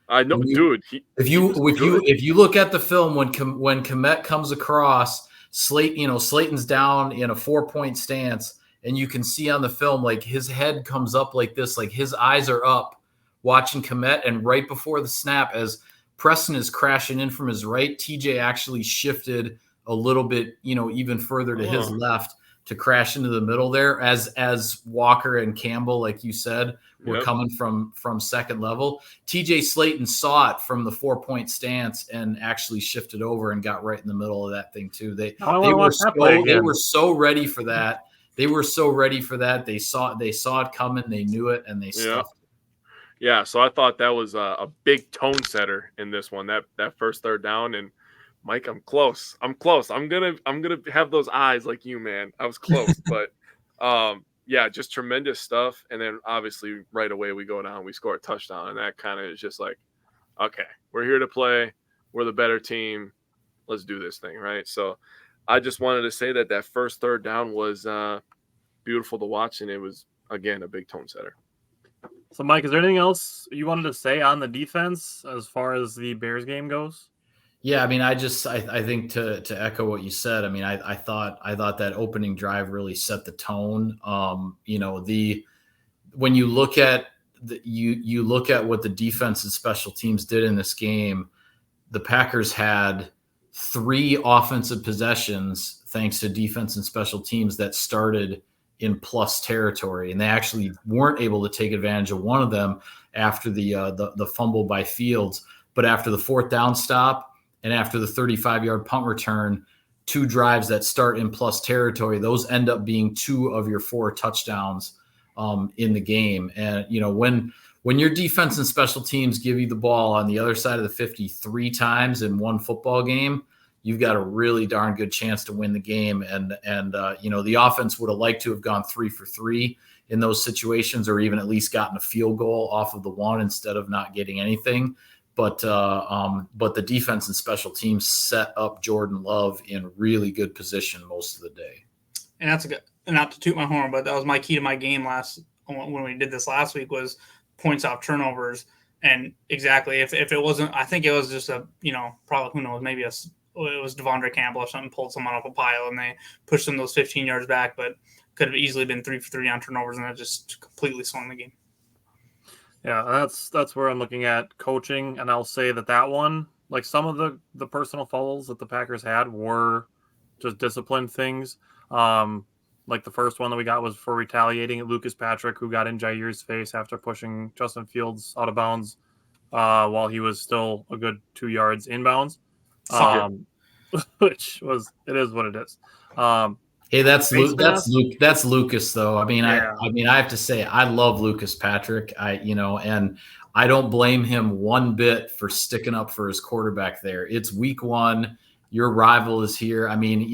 I know, dude. If you look at the film when Kmet comes across, Slayton's down in a 4-point stance. And you can see on the film, like his head comes up like this, like his eyes are up watching Kmet. And right before the snap, as Preston is crashing in from his right, TJ actually shifted a little bit, even further to his left to crash into the middle there as Walker and Campbell, like you said, were coming from second level. TJ Slayton saw it from the 4-point stance and actually shifted over and got right in the middle of that thing too. They were so ready for that. They were so ready for that. They saw it coming. They knew it, and they stuffed it. Yeah, so I thought that was a big tone setter in this one. That first third down, and Mike, I'm close. I'm gonna have those eyes like you, man. I was close, but just tremendous stuff. And then obviously right away we go down, we score a touchdown, and that kind of is just like, okay, we're here to play. We're the better team. Let's do this thing, right? So I just wanted to say that first third down was beautiful to watch, and it was, again, a big tone setter. So, Mike, is there anything else you wanted to say on the defense as far as the Bears game goes? Yeah, I mean, I think to echo what you said, I mean, I thought that opening drive really set the tone. When you look at you look at what the defense and special teams did in this game, the Packers had 3 offensive possessions thanks to defense and special teams that started in plus territory, and they actually weren't able to take advantage of one of them after the fumble by Fields. But after the fourth down stop and after the 35-yard punt return, 2 drives that start in plus territory, those end up being 2 of your 4 touchdowns in the game. And when your defense and special teams give you the ball on the other side of the 50 3 times in one football game, you've got a really darn good chance to win the game. And the offense would have liked to have gone 3 for 3 in those situations, or even at least gotten a field goal off of the one instead of not getting anything. But the defense and special teams set up Jordan Love in really good position most of the day. And that's not to toot my horn, but that was my key to my game when we did this last week, was points off turnovers. And exactly, if it wasn't, I think it was just probably, who knows, maybe it was Devondre Campbell or something, pulled someone off a pile and they pushed them those 15 yards back, but could have easily been 3 for 3 on turnovers, and that just completely swung the game. Yeah, that's where I'm looking at coaching, and I'll say that one, like some of the personal fouls that the Packers had were just discipline things. Like the first one that we got was for retaliating at Lucas Patrick, who got in Jair's face after pushing Justin Fields out of bounds while he was still a good 2 yards inbounds. which it is what it is. Hey, that's Face Luke. That's mask? Luke. That's Lucas, though. I mean, Yeah. I have to say, I love Lucas Patrick. And I don't blame him one bit for sticking up for his quarterback there. It's week 1. Your rival is here. I mean,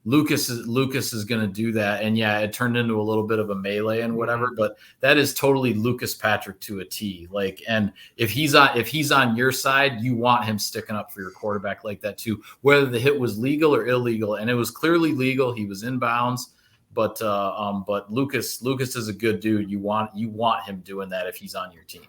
Lucas is going to do that. And yeah, it turned into a little bit of a melee and whatever, but that is totally Lucas Patrick to a T. Like, and if he's on your side, you want him sticking up for your quarterback like that too, whether the hit was legal or illegal. And it was clearly legal. He was in bounds, but Lucas is a good dude. You want him doing that if he's on your team.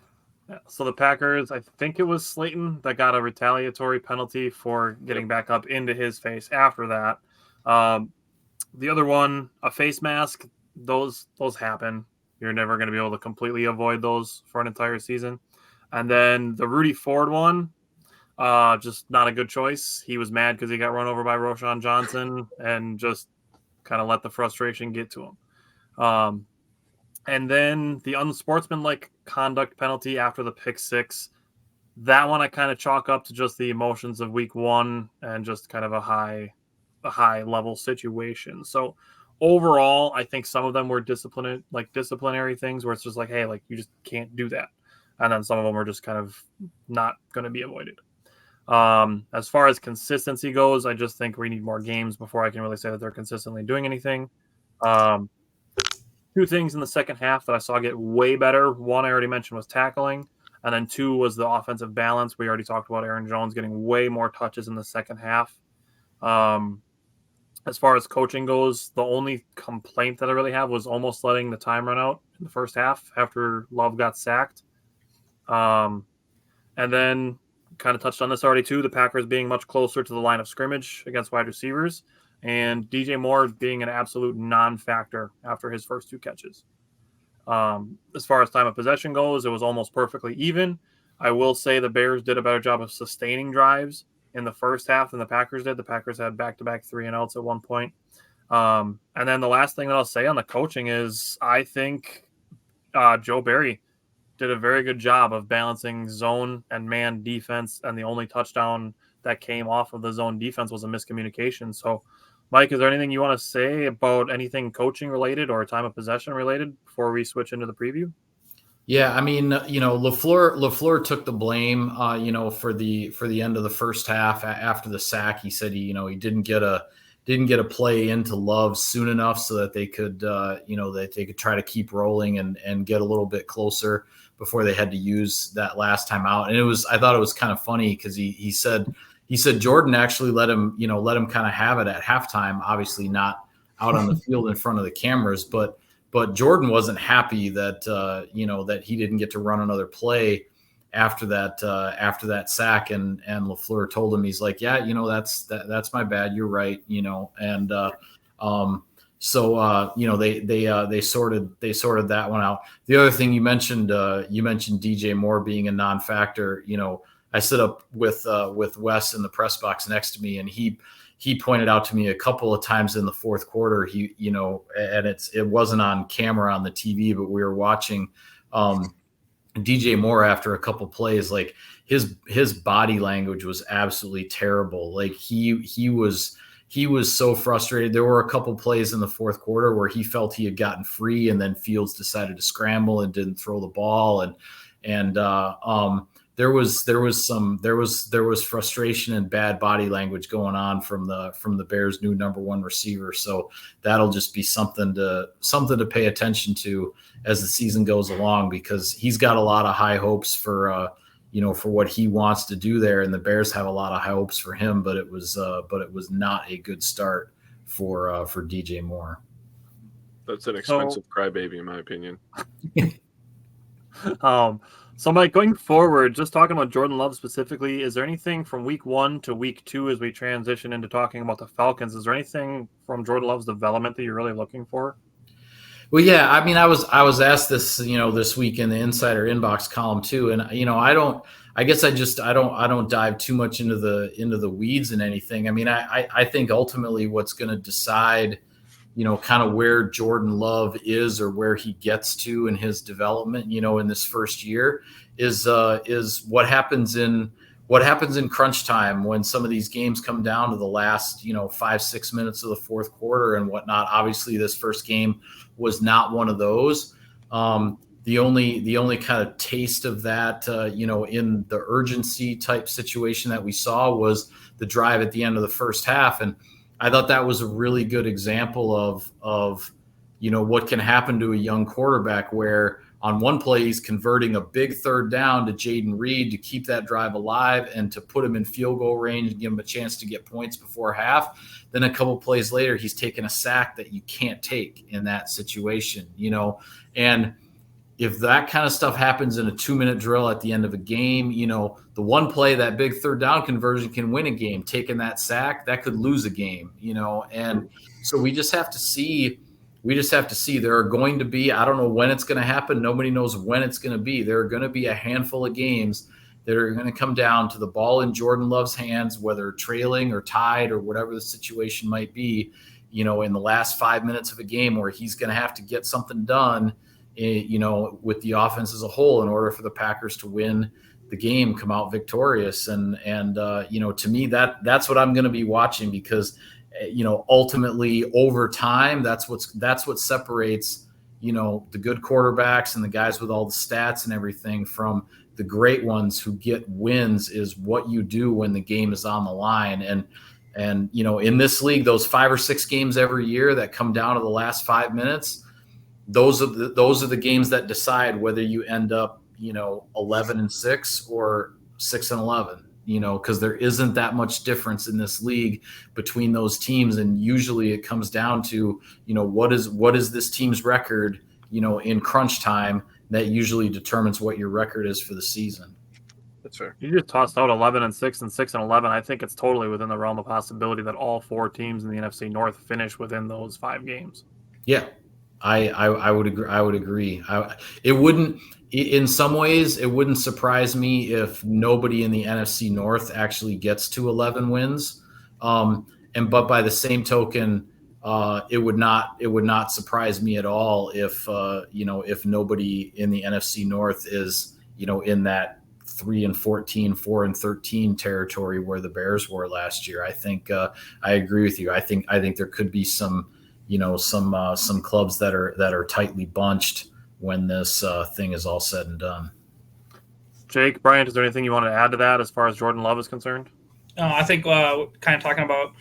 Yeah, so the Packers, I think it was Slayton that got a retaliatory penalty for getting back up into his face after that. The other one, a face mask, those happen. You're never going to be able to completely avoid those for an entire season. And then the Rudy Ford one, just not a good choice. He was mad because he got run over by Roshan Johnson and just kind of let the frustration get to him. And then the unsportsmanlike conduct penalty after the pick 6, that one I kind of chalk up to just the emotions of week 1 and just kind of a high level situation. So overall, I think some of them were disciplinary things where it's just like, hey, like you just can't do that. And then some of them were just kind of not going to be avoided. As far as consistency goes, I just think we need more games before I can really say that they're consistently doing anything. 2 things in the second half that I saw get way better. 1 I already mentioned was tackling, and then 2 was the offensive balance. We already talked about Aaron Jones getting way more touches in the second half. As far as coaching goes, the only complaint that I really have was almost letting the time run out in the first half after Love got sacked. And then kind of touched on this already too, the Packers being much closer to the line of scrimmage against wide receivers, and DJ Moore being an absolute non-factor after his first 2 catches. As far as time of possession goes, it was almost perfectly even. I will say the Bears did a better job of sustaining drives in the first half than the Packers did. The Packers had back-to-back 3-and-outs at one point. And then the last thing that I'll say on the coaching is I think Joe Barry did a very good job of balancing zone and man defense, and the only touchdown that came off of the zone defense was a miscommunication. So, Mike, is there anything you want to say about anything coaching related or time of possession related before we switch into the preview? Yeah, I mean, LaFleur took the blame, for the end of the first half after the sack. He said he didn't get a play into Love soon enough so that they could that they could try to keep rolling and get a little bit closer before they had to use that last time out. And I thought it was kind of funny because he said Jordan actually let him kind of have it at halftime, obviously not out on the field in front of the cameras, but Jordan wasn't happy that that he didn't get to run another play after that sack, and LaFleur told him, he's like, yeah, that's my bad, you're right, and they sorted that one out. The other thing you mentioned DJ Moore being a non-factor. I sit up with Wes in the press box next to me, and he pointed out to me a couple of times in the fourth quarter, and it wasn't on camera on the TV, but we were watching DJ Moore after a couple plays, like his body language was absolutely terrible. Like he was so frustrated. There were a couple plays in the fourth quarter where he felt he had gotten free, and then Fields decided to scramble and didn't throw the ball, and there was frustration and bad body language going on from the Bears' new number 1 receiver. So that'll just be something to pay attention to as the season goes along, because he's got a lot of high hopes for what he wants to do there, and the Bears have a lot of high hopes for him. But it was not a good start for DJ Moore. That's an expensive crybaby, in my opinion. So, Mike, going forward, just talking about Jordan Love specifically, is there anything from week 1 to week 2 as we transition into talking about the Falcons? Is there anything from Jordan Love's development that you're really looking for? Well, yeah, I mean, I was asked this, this week in the Insider Inbox column too, and I don't dive too much into the weeds and anything. I mean, I think ultimately what's going to decide, kind of where Jordan Love is or where he gets to in his development, in this first year is what happens in what happens in crunch time when some of these games come down to the last, 5-6 minutes of the fourth quarter and whatnot. Obviously, this first game was not one of those. The only kind of taste of that, in the urgency type situation that we saw was the drive at the end of the first half. And I thought that was a really good example of what can happen to a young quarterback, where on one play he's converting a big third down to Jaden Reed to keep that drive alive and to put him in field goal range and give him a chance to get points before half. Then a couple plays later, he's taking a sack that you can't take in that situation, and if that kind of stuff happens in a 2-minute drill at the end of a game, the one play, that big third down conversion can win a game. Taking that sack, that could lose a game, and so we just have to see. There are going to be, I don't know when it's going to happen. Nobody knows when it's going to be. There are going to be a handful of games that are going to come down to the ball in Jordan Love's hands, whether trailing or tied or whatever the situation might be, in the last 5 minutes of a game, where he's going to have to get something done, with the offense as a whole in order for the Packers to win the game, come out victorious. And to me, that's what I'm going to be watching, because ultimately over time, that's what separates, the good quarterbacks and the guys with all the stats and everything from the great ones who get wins, is what you do when the game is on the line. And in this league, those 5 or 6 games every year that come down to the last 5 minutes, those are the games that decide whether you end up, 11-6 or 6-11. Because there isn't that much difference in this league between those teams. And usually it comes down to, what is this team's record, in crunch time, that usually determines what your record is for the season. That's fair. You just tossed out 11-6 and 6-11. I think it's totally within the realm of possibility that all 4 teams in the NFC North finish within those 5 games. Yeah, I would agree. I would agree. It wouldn't. In some ways, it wouldn't surprise me if nobody in the NFC North actually gets to 11 wins. But by the same token, it would not surprise me at all if if nobody in the NFC North is in that 3-14, 4-13 territory where the Bears were last year. I think I agree with you. I think there could be some clubs that are tightly bunched when this thing is all said and done. Jake, Bryant, is there anything you want to add to that as far as Jordan Love is concerned? I think kind of talking about,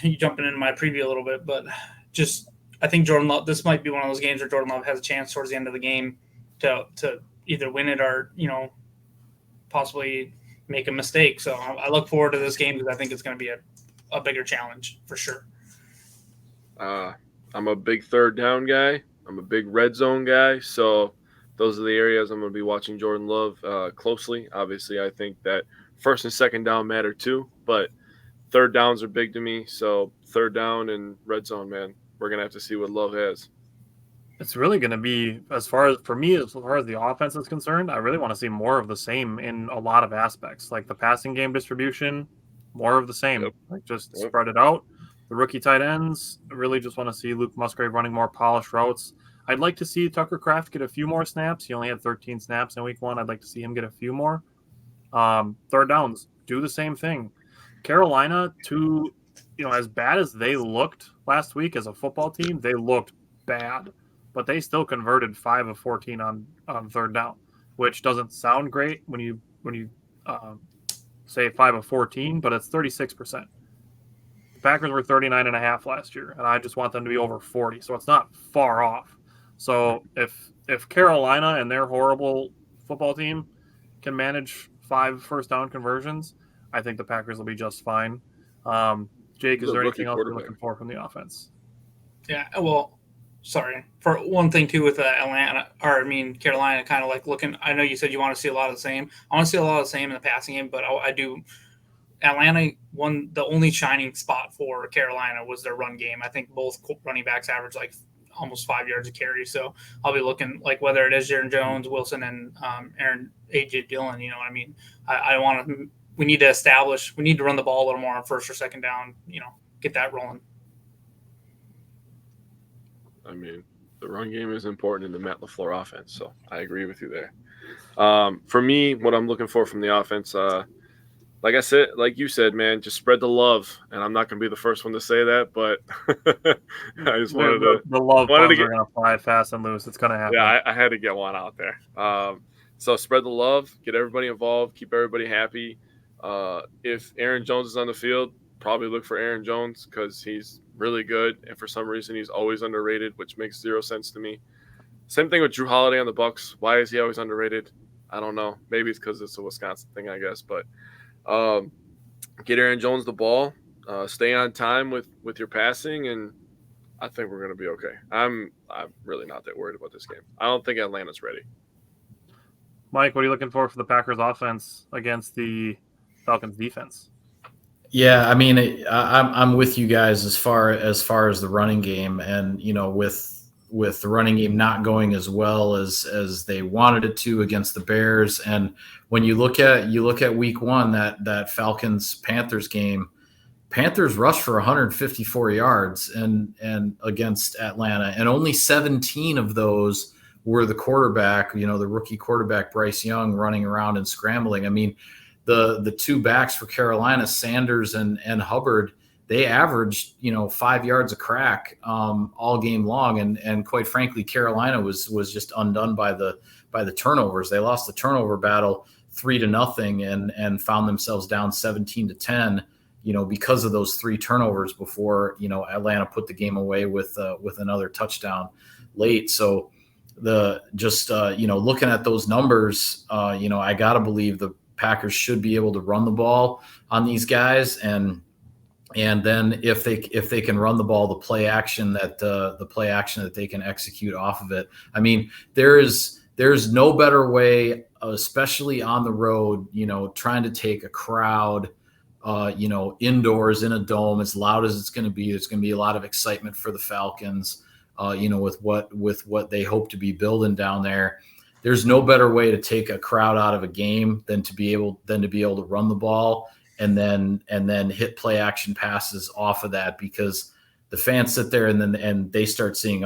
you jumping into my preview a little bit, but just I think Jordan Love, this might be one of those games where Jordan Love has a chance towards the end of the game to either win it or, possibly make a mistake. So I look forward to this game because I think it's going to be a bigger challenge for sure. I'm a big third down guy. I'm a big red zone guy. So those are the areas I'm going to be watching Jordan Love closely. Obviously, I think that first and second down matter too, but third downs are big to me. So third down and red zone, man, we're going to have to see what Love has. It's really going to be, as far as the offense is concerned, I really want to see more of the same in a lot of aspects, like the passing game distribution, more of the same. Yep. Like just spread it out. The rookie tight ends, I really just want to see Luke Musgrave running more polished routes. I'd like to see Tucker Kraft get a few more snaps. He only had 13 snaps in week 1. I'd like to see him get a few more. Third downs, do the same thing. Carolina, as bad as they looked last week as a football team, they looked bad, but they still converted 5 of 14 on third down, which doesn't sound great when you say 5 of 14, but it's 36%. The Packers were 39.5 last year, and I just want them to be over 40, so it's not far off. So if Carolina and their horrible football team can manage 5 first down conversions, I think the Packers will be just fine. Jake, is there anything else you're looking for from the offense? Yeah, well, sorry. For one thing, too, with Carolina, kind of like looking – I know you said you want to see a lot of the same. I want to see a lot of the same in the passing game, but I do – Atlanta won. The only shining spot for Carolina was their run game. I think both running backs average like almost 5 yards a carry. So I'll be looking like whether it is Aaron Jones, Wilson, and AJ Dillon. You know what I mean? I want to. We need to run the ball a little more on first or second down. Get that rolling. I mean, the run game is important in the Matt LaFleur offense, so I agree with you there. For me, what I'm looking for from the offense, like you said, man, just spread the love. And I'm not going to be the first one to say that, but I just the love wanted to bombs get, are going to fly fast and loose. It's going to happen. yeah, I had to get one out there. So spread the love, get everybody involved, keep everybody happy. If Aaron Jones is on the field, probably look for Aaron Jones because he's really good, and for some reason he's always underrated, which makes zero sense to me. Same thing with Drew Holiday on the Bucs. Why is he always underrated? I don't know. Maybe it's because it's a Wisconsin thing, I guess. But get Aaron Jones the ball, stay on time with your passing, and I think we're going to be okay. I'm really not that worried about this game. I don't think Atlanta's ready. Mike, what are you looking for the Packers offense against the Falcons defense? Yeah, I mean, I'm with you guys as far as the running game, and with the running game not going as well as they wanted it to against the Bears, and when you look at Week 1, that Falcons Panthers game, Panthers rushed for 154 yards and against Atlanta, and only 17 of those were the quarterback, the rookie quarterback Bryce Young running around and scrambling. I mean, the two backs for Carolina, Sanders and Hubbard, they averaged 5 yards a crack all game long, and quite frankly, Carolina was just undone by the turnovers. They lost the turnover battle 3-0 and found themselves down 17-10. Because of those 3 turnovers before Atlanta put the game away with another touchdown late. So looking at those numbers, I gotta believe the Packers should be able to run the ball on these guys, and then if they can run the ball, the play action that they can execute off of it. I mean, there's no better way, especially on the road, trying to take a crowd, indoors in a dome, as loud as it's going to be. There's going to be a lot of excitement for the Falcons, with what they hope to be building down there. There's no better way to take a crowd out of a game than to be able to run the ball and then hit play action passes off of that, because the fans sit there and they start seeing,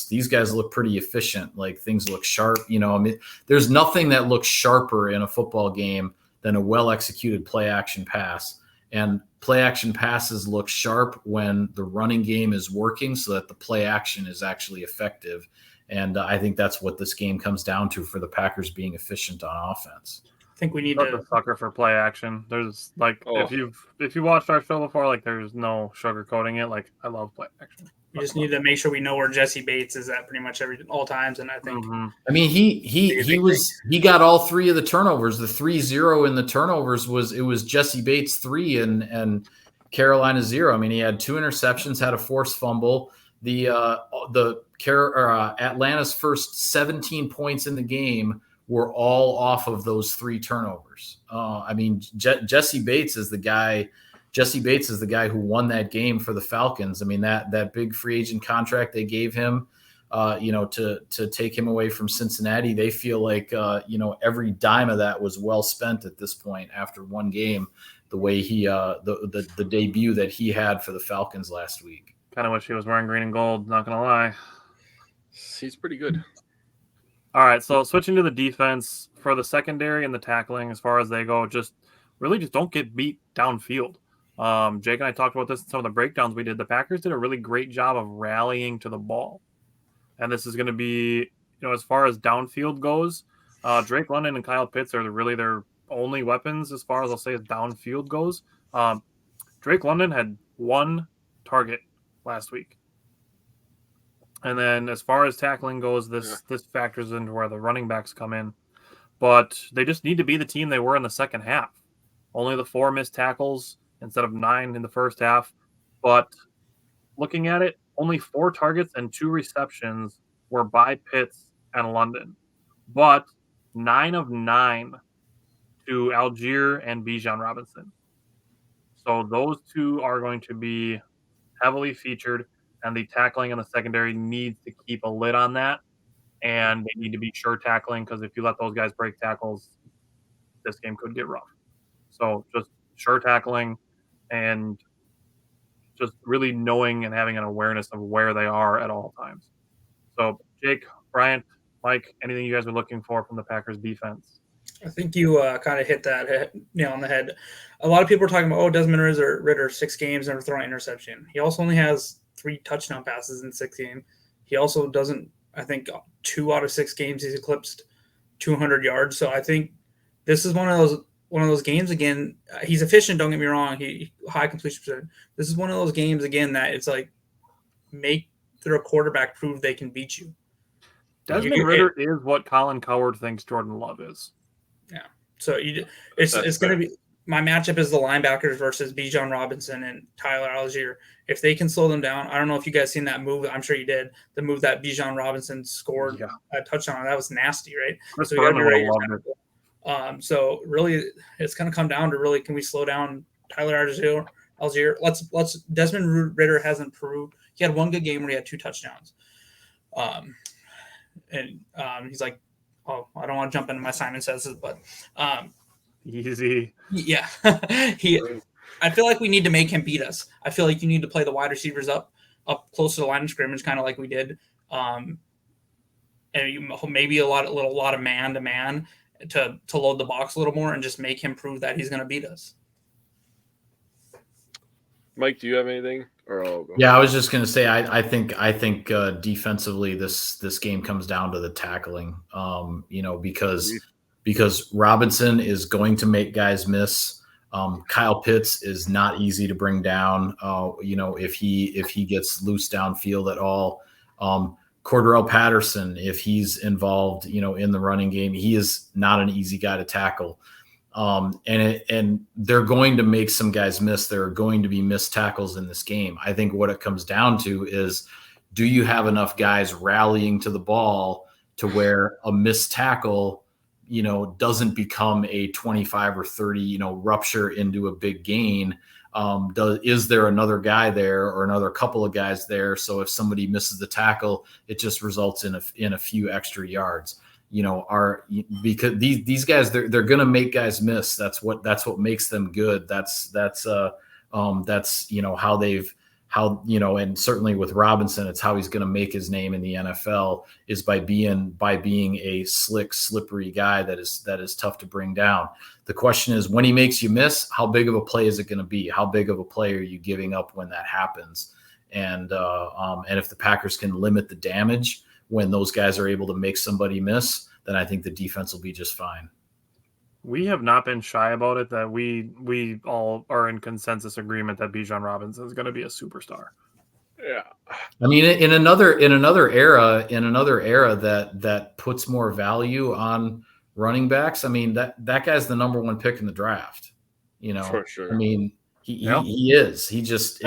these guys look pretty efficient. Like, things look sharp. I mean, there's nothing that looks sharper in a football game than a well executed play action pass. And play action passes look sharp when the running game is working, so that the play action is actually effective. And I think that's what this game comes down to for the Packers being efficient on offense. I think we need to sucker for play action. There's if you watched our show before, there's no sugarcoating it. Like, I love play action. We just need to make sure we know where Jesse Bates is at pretty much all times, and I think. I mean, he got all 3 of the turnovers. The 3-0 in the turnovers was Jesse Bates 3 and Carolina 0. I mean, he had 2 interceptions, had a forced fumble. Atlanta's first 17 points in the game were all off of those 3 turnovers. I mean, Jesse Bates is the guy. Jesse Bates is the guy who won that game for the Falcons. I mean, that big free agent contract they gave him, to take him away from Cincinnati, they feel like, every dime of that was well spent at this point after one game, the way he, the debut that he had for the Falcons last week. Kind of wish he was wearing green and gold, not going to lie. He's pretty good. All right, so switching to the defense, for the secondary and the tackling, as far as they go, just don't get beat downfield. Jake and I talked about this in some of the breakdowns we did. The Packers did a really great job of rallying to the ball. And this is going to be, as far as downfield goes, Drake London and Kyle Pitts are really their only weapons as far as I'll say as downfield goes. Drake London had 1 target last week. And then as far as tackling goes, this factors into where the running backs come in. But they just need to be the team they were in the second half. Only the 4 missed tackles instead of 9 in the first half. But looking at it, only 4 targets and 2 receptions were by Pitts and London. But 9 of 9 to Algier and Bijan Robinson. So those 2 are going to be heavily featured, and the tackling in the secondary needs to keep a lid on that. And they need to be sure tackling, because if you let those guys break tackles, this game could get rough. So just sure tackling and just really knowing and having an awareness of where they are at all times. So, Jake, Bryant, Mike, anything you guys are looking for from the Packers defense? I think you kind of hit that nail on the head. A lot of people are talking about, Desmond Ritter, 6 games, never thrown an interception. He also only has 3 touchdown passes in 6 games. He also doesn't, I think, 2 out of 6 games he's eclipsed 200 yards. So I think this is one of those games again. He's efficient, don't get me wrong. He high completion percentage. This is one of those games again that it's like make their quarterback prove they can beat you. Desmond Ritter is what Colin Cowherd thinks Jordan Love is. Yeah. So it's going to be my matchup is the linebackers versus Bijan Robinson and Tyler Algier. If they can slow them down, I don't know if you guys seen that move. I'm sure you did. The move that Bijan Robinson scored a touchdown. That was nasty, right? Chris So so really, it's going to come down to really, can we slow down Tyler Algier? Let's. Desmond Ritter hasn't proved. He had 1 good game where he had 2 touchdowns. He's like, I don't want to jump into my Simon Says, but easy. Yeah. I feel like we need to make him beat us. I feel like you need to play the wide receivers up close to the line of scrimmage, kind of like we did. And maybe a lot of man to man to load the box a little more and just make him prove that he's going to beat us. Mike, do you have anything? Yeah, I was just going to say, I think defensively this game comes down to the tackling, because Robinson is going to make guys miss. Kyle Pitts is not easy to bring down. If he gets loose downfield at all. Cordarrelle Patterson, if he's involved, in the running game, he is not an easy guy to tackle. And they're going to make some guys miss. There are going to be missed tackles in this game. I think what it comes down to is, do you have enough guys rallying to the ball to where a missed tackle, doesn't become a 25 or 30, rupture into a big gain? Is there another guy there or another couple of guys there? So if somebody misses the tackle, it just results in a few extra yards. Because these guys, they're going to make guys miss. That's what makes them good. That's and certainly with Robinson, it's how he's going to make his name in the NFL is by being a slick, slippery guy that is tough to bring down. The question is, when he makes you miss, how big of a play is it going to be? How big of a play are you giving up when that happens? And if the Packers can limit the damage when those guys are able to make somebody miss, then I think the defense will be just fine. We have not been shy about it, that we all are in consensus agreement that Bijan Robinson is going to be a superstar. Yeah. I mean, in another era that puts more value on running backs, I mean, that guy's the number 1 pick in the draft, For sure. I mean, he is. It just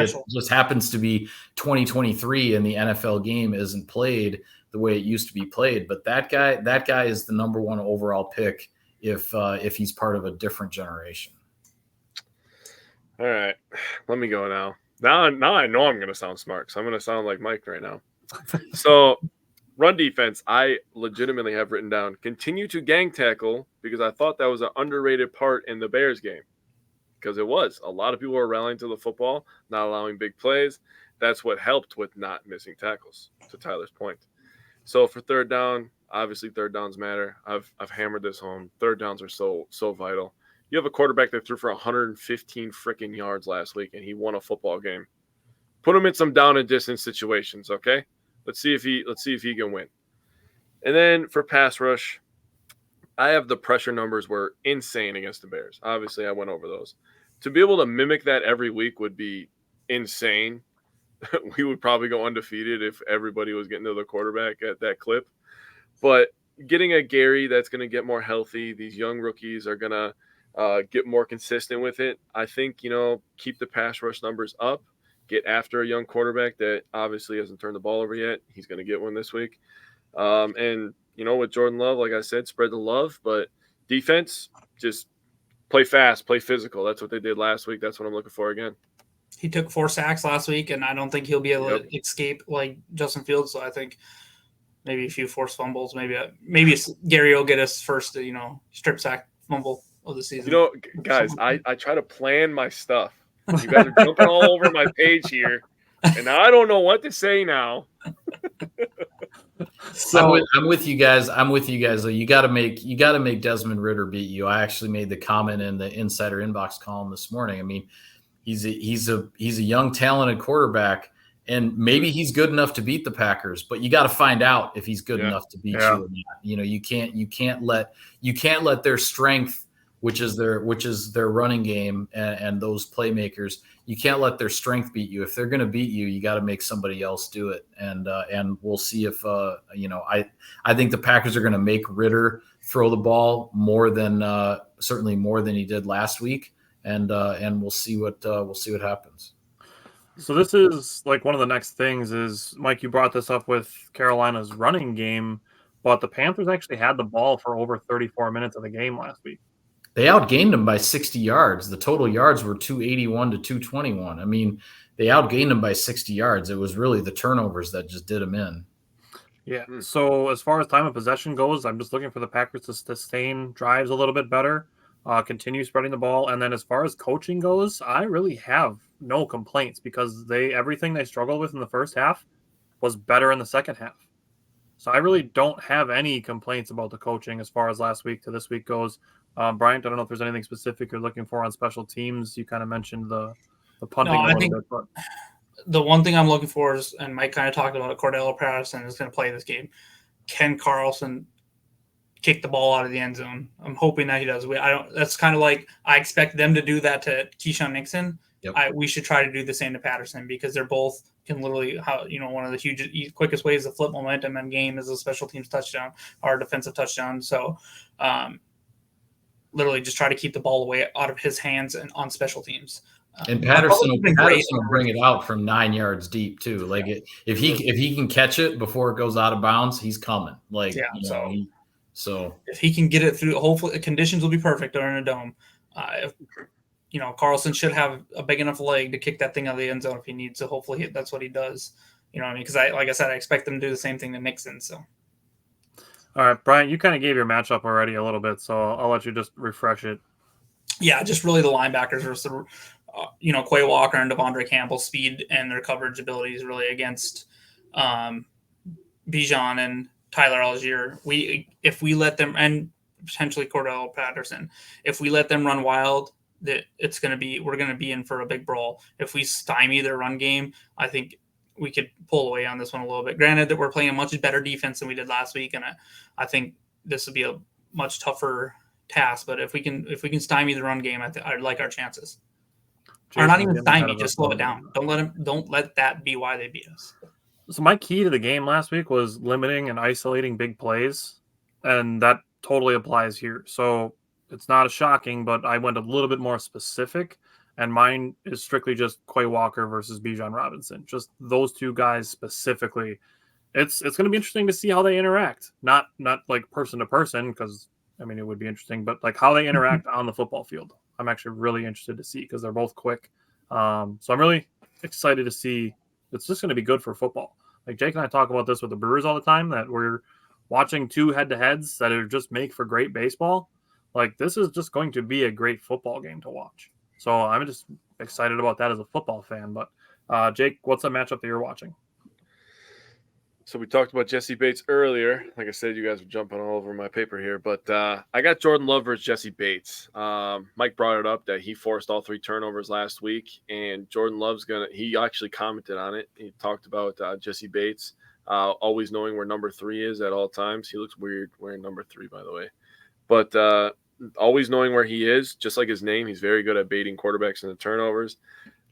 happens to be 2023 and the NFL game isn't played the way it used to be played. But that guy is the number 1 overall pick if he's part of a different generation. All right, let me go now. Now I know I'm going to sound smart, so I'm going to sound like Mike right now. So, run defense, I legitimately have written down, continue to gang tackle, because I thought that was an underrated part in the Bears game. Because it was. A lot of people were rallying to the football, not allowing big plays. That's what helped with not missing tackles, to Tyler's point. So for third down, obviously third downs matter. I've hammered this home. Third downs are so vital. You have a quarterback that threw for 115 freaking yards last week, and he won a football game. Put him in some down and distance situations, okay? Let's see if he can win. And then for pass rush, I have the pressure numbers were insane against the Bears. Obviously, I went over those. To be able to mimic that every week would be insane. We would probably go undefeated if everybody was getting to the quarterback at that clip. But getting a Gary that's going to get more healthy, these young rookies are going to get more consistent with it. I think, keep the pass rush numbers up, get after a young quarterback that obviously hasn't turned the ball over yet. He's going to get one this week. And, with Jordan Love, like I said, spread the love. But defense, just play fast, play physical. That's what they did last week. That's what I'm looking for again. He took 4 sacks last week, and I don't think he'll be able to escape like Justin Fields. So I think maybe a few forced fumbles. Maybe Gary will get us first, strip sack fumble of the season. Guys, I try to plan my stuff. You guys are jumping all over my page here, and I don't know what to say now. So I'm with you guys. You got to make Desmond Ridder beat you. I actually made the comment in the Insider Inbox column this morning. I mean, he's a young, talented quarterback, and maybe he's good enough to beat the Packers. But you got to find out if he's good enough to beat you or not. You know, you can't let their strength, which is their running game and those playmakers. You can't let their strength beat you. If they're going to beat you, you got to make somebody else do it. And we'll see if I think the Packers are going to make Ridder throw the ball certainly more than he did last week. And we'll see what happens. So this is like one of the next things is, Mike, you brought this up with Carolina's running game, but the Panthers actually had the ball for over 34 minutes of the game last week. They outgained them by 60 yards. The total yards were 281 to 221. I mean, they outgained them by 60 yards. It was really the turnovers that just did them in. Yeah. So as far as time of possession goes, I'm just looking for the Packers to sustain drives a little bit better, continue spreading the ball. And then as far as coaching goes, I really have no complaints because everything they struggled with in the first half was better in the second half. So I really don't have any complaints about the coaching as far as last week to this week goes. Bryant, I don't know if there's anything specific you're looking for on special teams. You kind of mentioned the punting a little bit. But the one thing I'm looking for is, and Mike kind of talked about it, Cordell Patterson is going to play this game. Can Carlson kick the ball out of the end zone? I'm hoping that he does. That's kind of like I expect them to do that to Keyshawn Nixon. Yep. We should try to do the same to Patterson because they're both can literally one of the quickest ways to flip momentum in game is a special teams touchdown or a defensive touchdown. So literally just try to keep the ball away out of his hands and on special teams. And Patterson will bring it out from 9 yards deep too. Like if he can catch it before it goes out of bounds, he's coming. So if he can get it through, hopefully the conditions will be perfect during a dome. Carlson should have a big enough leg to kick that thing out of the end zone if he needs to. Hopefully that's what he does. You know what I mean? Because like I said, I expect them to do the same thing to Nixon. So. All right, Brian, you kind of gave your matchup already a little bit, so I'll let you just refresh it. Yeah, just really the linebackers versus Quay Walker and Devondre Campbell's speed and their coverage abilities really against Bijan and Tyler Algier. If we let them, and potentially Cordell Patterson, if we let them run wild, we're going to be in for a big brawl. If we stymie their run game, I think we could pull away on this one a little bit. Granted that we're playing a much better defense than we did last week, and I think this would be a much tougher task. But if we can stymie the run game, I like our chances. Jason, or not even stymie, just slow it down. Don't let that be why they beat us. So my key to the game last week was limiting and isolating big plays, and that totally applies here. So it's not shocking, but I went a little bit more specific. And mine is strictly just Quay Walker versus Bijan Robinson. Just those two guys specifically. It's going to be interesting to see how they interact. Not like person to person, because I mean it would be interesting, but like how they interact on the football field. I'm actually really interested to see because they're both quick. So I'm really excited to see. It's just going to be good for football. Like Jake and I talk about this with the Brewers all the time, that we're watching two head-to-heads that are just make for great baseball. Like this is just going to be a great football game to watch. So I'm just excited about that as a football fan. But Jake, what's the matchup that you're watching? So we talked about Jesse Bates earlier. Like I said, you guys were jumping all over my paper here. But I got Jordan Love versus Jesse Bates. Mike brought it up that he forced all 3 turnovers last week. And Jordan Love's he actually commented on it. He talked about Jesse Bates always knowing where number 3 is at all times. He looks weird wearing number 3, by the way. But always knowing where he is, just like his name, he's very good at baiting quarterbacks in the turnovers.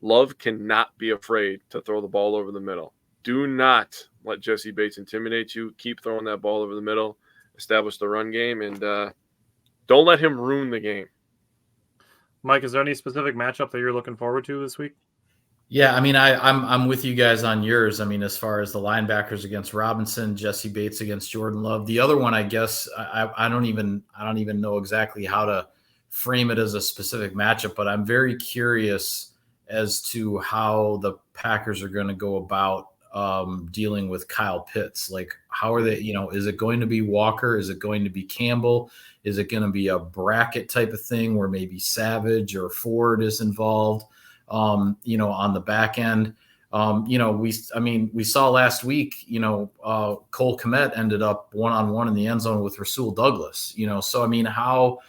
Love cannot be afraid to throw the ball over the middle. Do not let Jesse Bates intimidate you. Keep throwing that ball over the middle. Establish the run game, and don't let him ruin the game. Mike, is there any specific matchup that you're looking forward to this week? Yeah, I mean, I'm with you guys on yours. I mean, as far as the linebackers against Robinson, Jesse Bates against Jordan Love. The other one, I guess, I don't even know exactly how to frame it as a specific matchup, but I'm very curious as to how the Packers are going to go about dealing with Kyle Pitts. Like, how are they? Is it going to be Walker? Is it going to be Campbell? Is it going to be a bracket type of thing where maybe Savage or Ford is involved? On the back end, We saw last week, Cole Kmet ended up one-on-one in the end zone with Rasul Douglas, so, I mean, how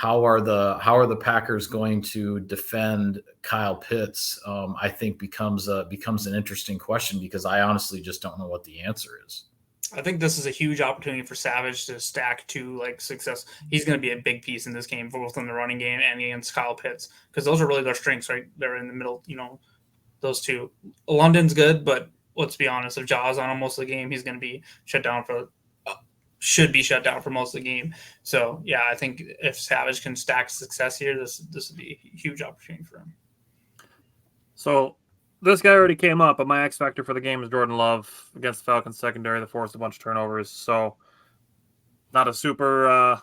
are the Packers going to defend Kyle Pitts? I think becomes an interesting question, because I honestly just don't know what the answer is. I think this is a huge opportunity for Savage to stack two success. He's going to be a big piece in this game, both in the running game and against Kyle Pitts, because those are really their strengths, right? They're in the middle, those two. London's good, but let's be honest, if Jaws on him most of the game, he's going to be should be shut down for most of the game. So yeah, I think if Savage can stack success here, this would be a huge opportunity for him. So this guy already came up, but my X factor for the game is Jordan Love against the Falcons secondary that forced a bunch of turnovers. So not a super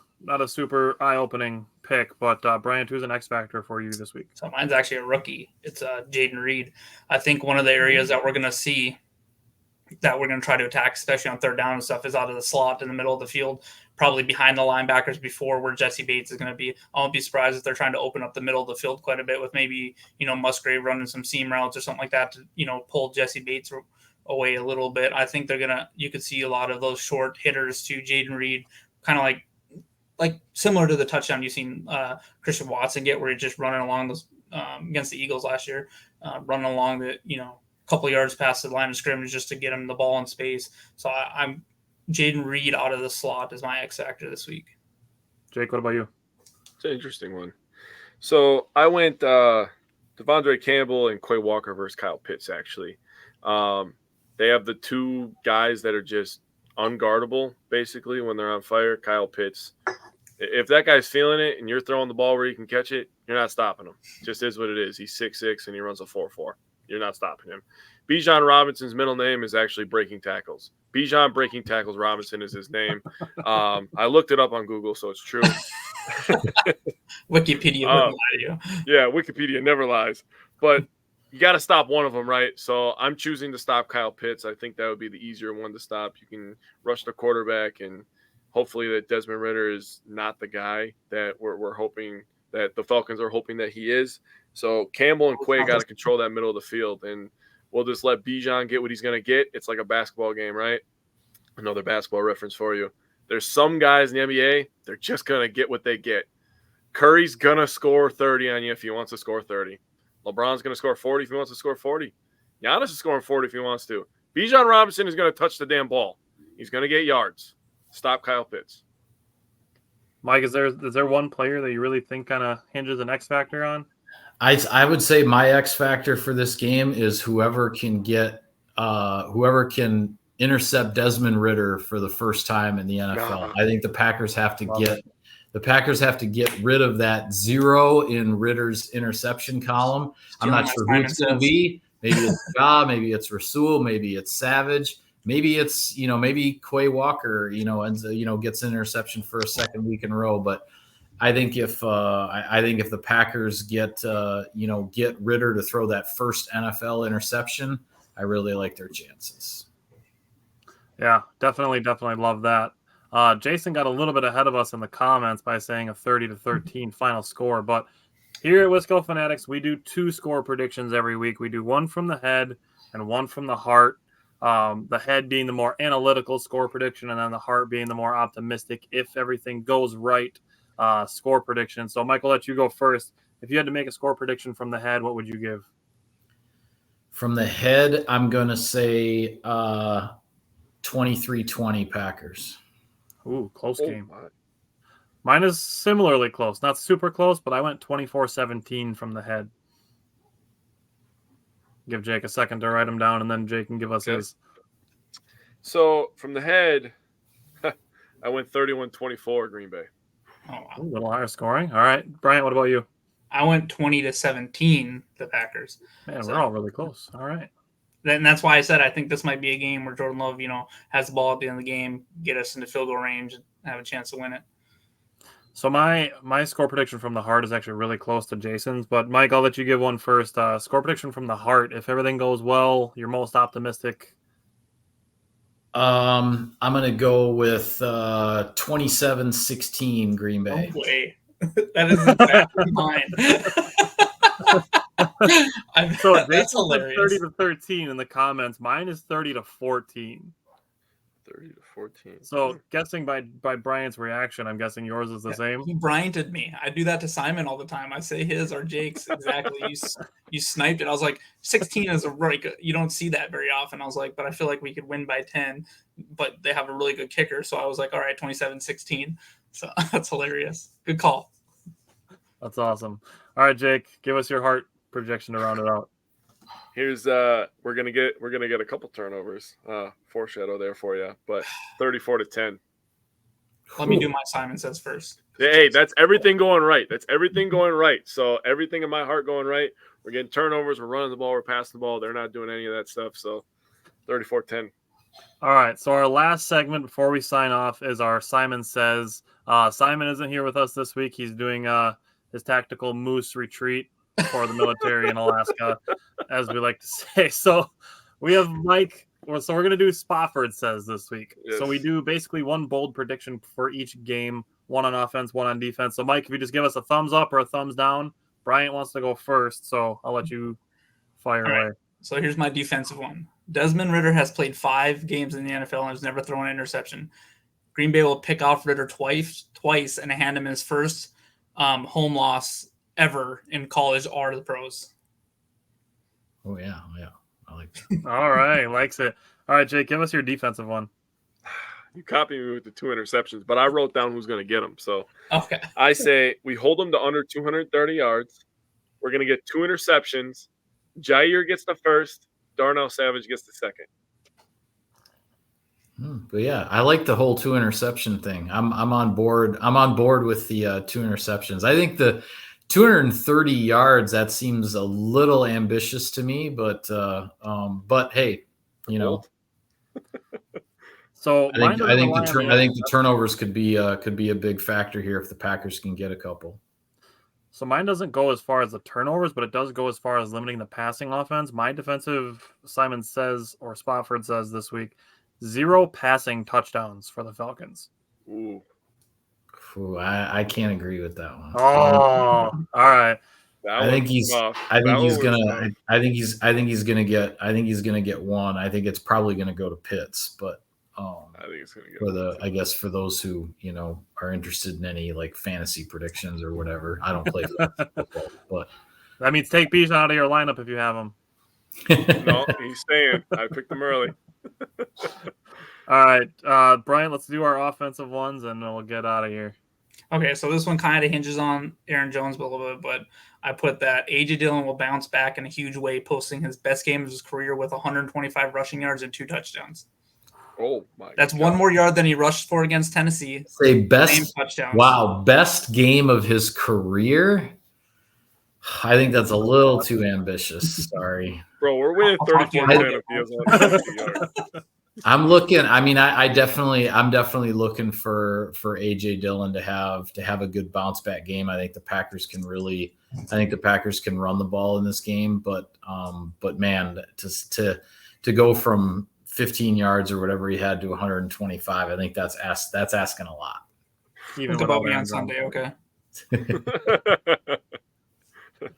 eye-opening pick, but Bryant, who's an X factor for you this week? So mine's actually a rookie. It's Jaden Reed. I think one of the areas that we're going to see that we're going to try to attack, especially on third down and stuff, is out of the slot in the middle of the field, probably behind the linebackers before where Jesse Bates is going to be. I won't be surprised if they're trying to open up the middle of the field quite a bit with maybe, Musgrave running some seam routes or something like that to, pull Jesse Bates away a little bit. I think you could see a lot of those short hitters to Jaden Reed, kind of like similar to the touchdown you've seen Christian Watson get, where he's just running along those against the Eagles last year, running along the, couple yards past the line of scrimmage just to get him the ball in space. So I'm Jaden Reed out of the slot is my X factor this week. Jake, what about you? It's an interesting one. So I went Devondre Campbell and Quay Walker versus Kyle Pitts, actually. They have the two guys that are just unguardable, basically, when they're on fire. Kyle Pitts. If that guy's feeling it and you're throwing the ball where you can catch it, you're not stopping him. It just is what it is. He's 6'6", and he runs a 4.4. You're not stopping him. Bijan Robinson's middle name is actually Breaking Tackles. Bijan Breaking Tackles Robinson is his name. I looked it up on Google, so it's true. Wikipedia wouldn't lie to you. Yeah, Wikipedia never lies. But you got to stop one of them, right? So I'm choosing to stop Kyle Pitts. I think that would be the easier one to stop. You can rush the quarterback, and hopefully that Desmond Ridder is not the guy that we're hoping that the Falcons are hoping that he is. So Campbell and Quay got to control that middle of the field, and we'll just let Bijan get what he's going to get. It's like a basketball game, right? Another basketball reference for you. There's some guys in the NBA, they're just going to get what they get. Curry's going to score 30 on you if he wants to score 30. LeBron's going to score 40 if he wants to score 40. Giannis is scoring 40 if he wants to. Bijan Robinson is going to touch the damn ball. He's going to get yards. Stop Kyle Pitts. Mike, is there one player that you really think kind of hinges an X factor on? I would say my X factor for this game is whoever can intercept Desmond Ridder for the first time in the NFL. I think the Packers have to get rid of that 0 in Ridder's interception column. I'm not sure who it's going to be. Maybe it's Ja, maybe it's Rasul, maybe it's Savage, maybe it's maybe Quay Walker, gets an interception for a second week in a row, but I think if the Packers get Ridder to throw that first NFL interception, I really like their chances. Yeah, definitely love that. Jason got a little bit ahead of us in the comments by saying a 30-13 final score, but here at Wisco Fanatics, we do 2 score predictions every week. We do one from the head and one from the heart. The head being the more analytical score prediction, and then the heart being the more optimistic, if everything goes right, score prediction. So, Michael, let you go first. If you had to make a score prediction from the head, what would you give? From the head, I'm going to say 23-20 Packers. Ooh, close game. Mine is similarly close. Not super close, but I went 24-17 from the head. Give Jake a second to write them down, and then Jake can give us his. So, from the head, I went 31-24 Green Bay. Oh, wow. A little higher scoring. All right. Bryant, what about you? I went 20-17 the Packers. Man, we're all really close. All right. And that's why I said I think this might be a game where Jordan Love, has the ball at the end of the game, get us into field goal range, and have a chance to win it. So my score prediction from the heart is actually really close to Jason's, but Mike, I'll let you give one first. Score prediction from the heart. If everything goes well, you're most optimistic. I'm going to go with 27-16 Green Bay. No way. That is exactly mine. So That's Jason said hilarious. 30-13 in the comments. Mine is 30-14. 30-14. So guessing by Brian's reaction, I'm guessing yours is the same. He Bryanted me. I do that to Simon all the time. I say his or Jake's exactly. You sniped it. I was like, 16 is a really good. You don't see that very often. I was like, but I feel like we could win by 10. But they have a really good kicker, so I was like, all right, 27-16. So that's hilarious. Good call. That's awesome. All right, Jake, give us your heart projection to round it out. Here's we're gonna get a couple turnovers. Foreshadow there for you, but 34-10. Let me do my Simon Says first. Hey, that's everything going right. That's everything going right. So everything in my heart going right. We're getting turnovers. We're running the ball. We're passing the ball. They're not doing any of that stuff. So 34-10. All right. So our last segment before we sign off is our Simon Says. Simon isn't here with us this week. He's doing his tactical moose retreat for the military in Alaska, as we like to say. So we have Mike. So we're going to do Spofford Says this week. Yes. So we do basically one bold prediction for each game, one on offense, one on defense. So Mike, if you just give us a thumbs up or a thumbs down. Bryant wants to go first, so I'll let you fire away. Right. So here's my defensive one. Desmond Ridder has played 5 games in the NFL and has never thrown an interception. Green Bay will pick off Ridder twice and hand him his first home loss ever in college or the pros. Oh, yeah. I like that. All right, likes it. All right, Jake, give us your defensive one. You copy me with the 2 interceptions, but I wrote down who's going to get them. So Okay. I say we hold them to under 230 yards. We're going to get 2 interceptions. Jair gets the first. Darnell Savage gets the second. But yeah, I like the whole 2 interception thing. I'm on board. I'm on board with the 2 interceptions. I think the 230 yards, that seems a little ambitious to me, but hey, you know. So I think the turnovers could be a big factor here if the Packers can get a couple. So mine doesn't go as far as the turnovers, but it does go as far as limiting the passing offense. My defensive, Simon Says, or Spofford Says this week, 0 passing touchdowns for the Falcons. Ooh. I can't agree with that one. Oh, all right. I think he's gonna get one. I think it's probably gonna go to Pitts, but I think it's gonna go I guess for those who are interested in any like fantasy predictions or whatever. I don't play football, but that means take Bijan out of your lineup if you have him. No, he's staying. I picked him early. All right, Brian, let's do our offensive ones and we'll get out of here. Okay, so this one kind of hinges on Aaron Jones a little bit, but I put that A.J. Dillon will bounce back in a huge way, posting his best game of his career with 125 rushing yards and 2 touchdowns. Oh my! That's God. 1 more yard than he rushed for against Tennessee. Say best touchdowns. Wow, best game of his career. I think that's a little too ambitious. Sorry, bro. We're winning 34-10. I'm looking. I mean, I'm definitely looking for A.J. Dillon to have a good bounce back game. I think the Packers can run the ball in this game, but man, to go from 15 yards or whatever he had to 125, I think that's asking a lot. Think about me on Sunday, okay?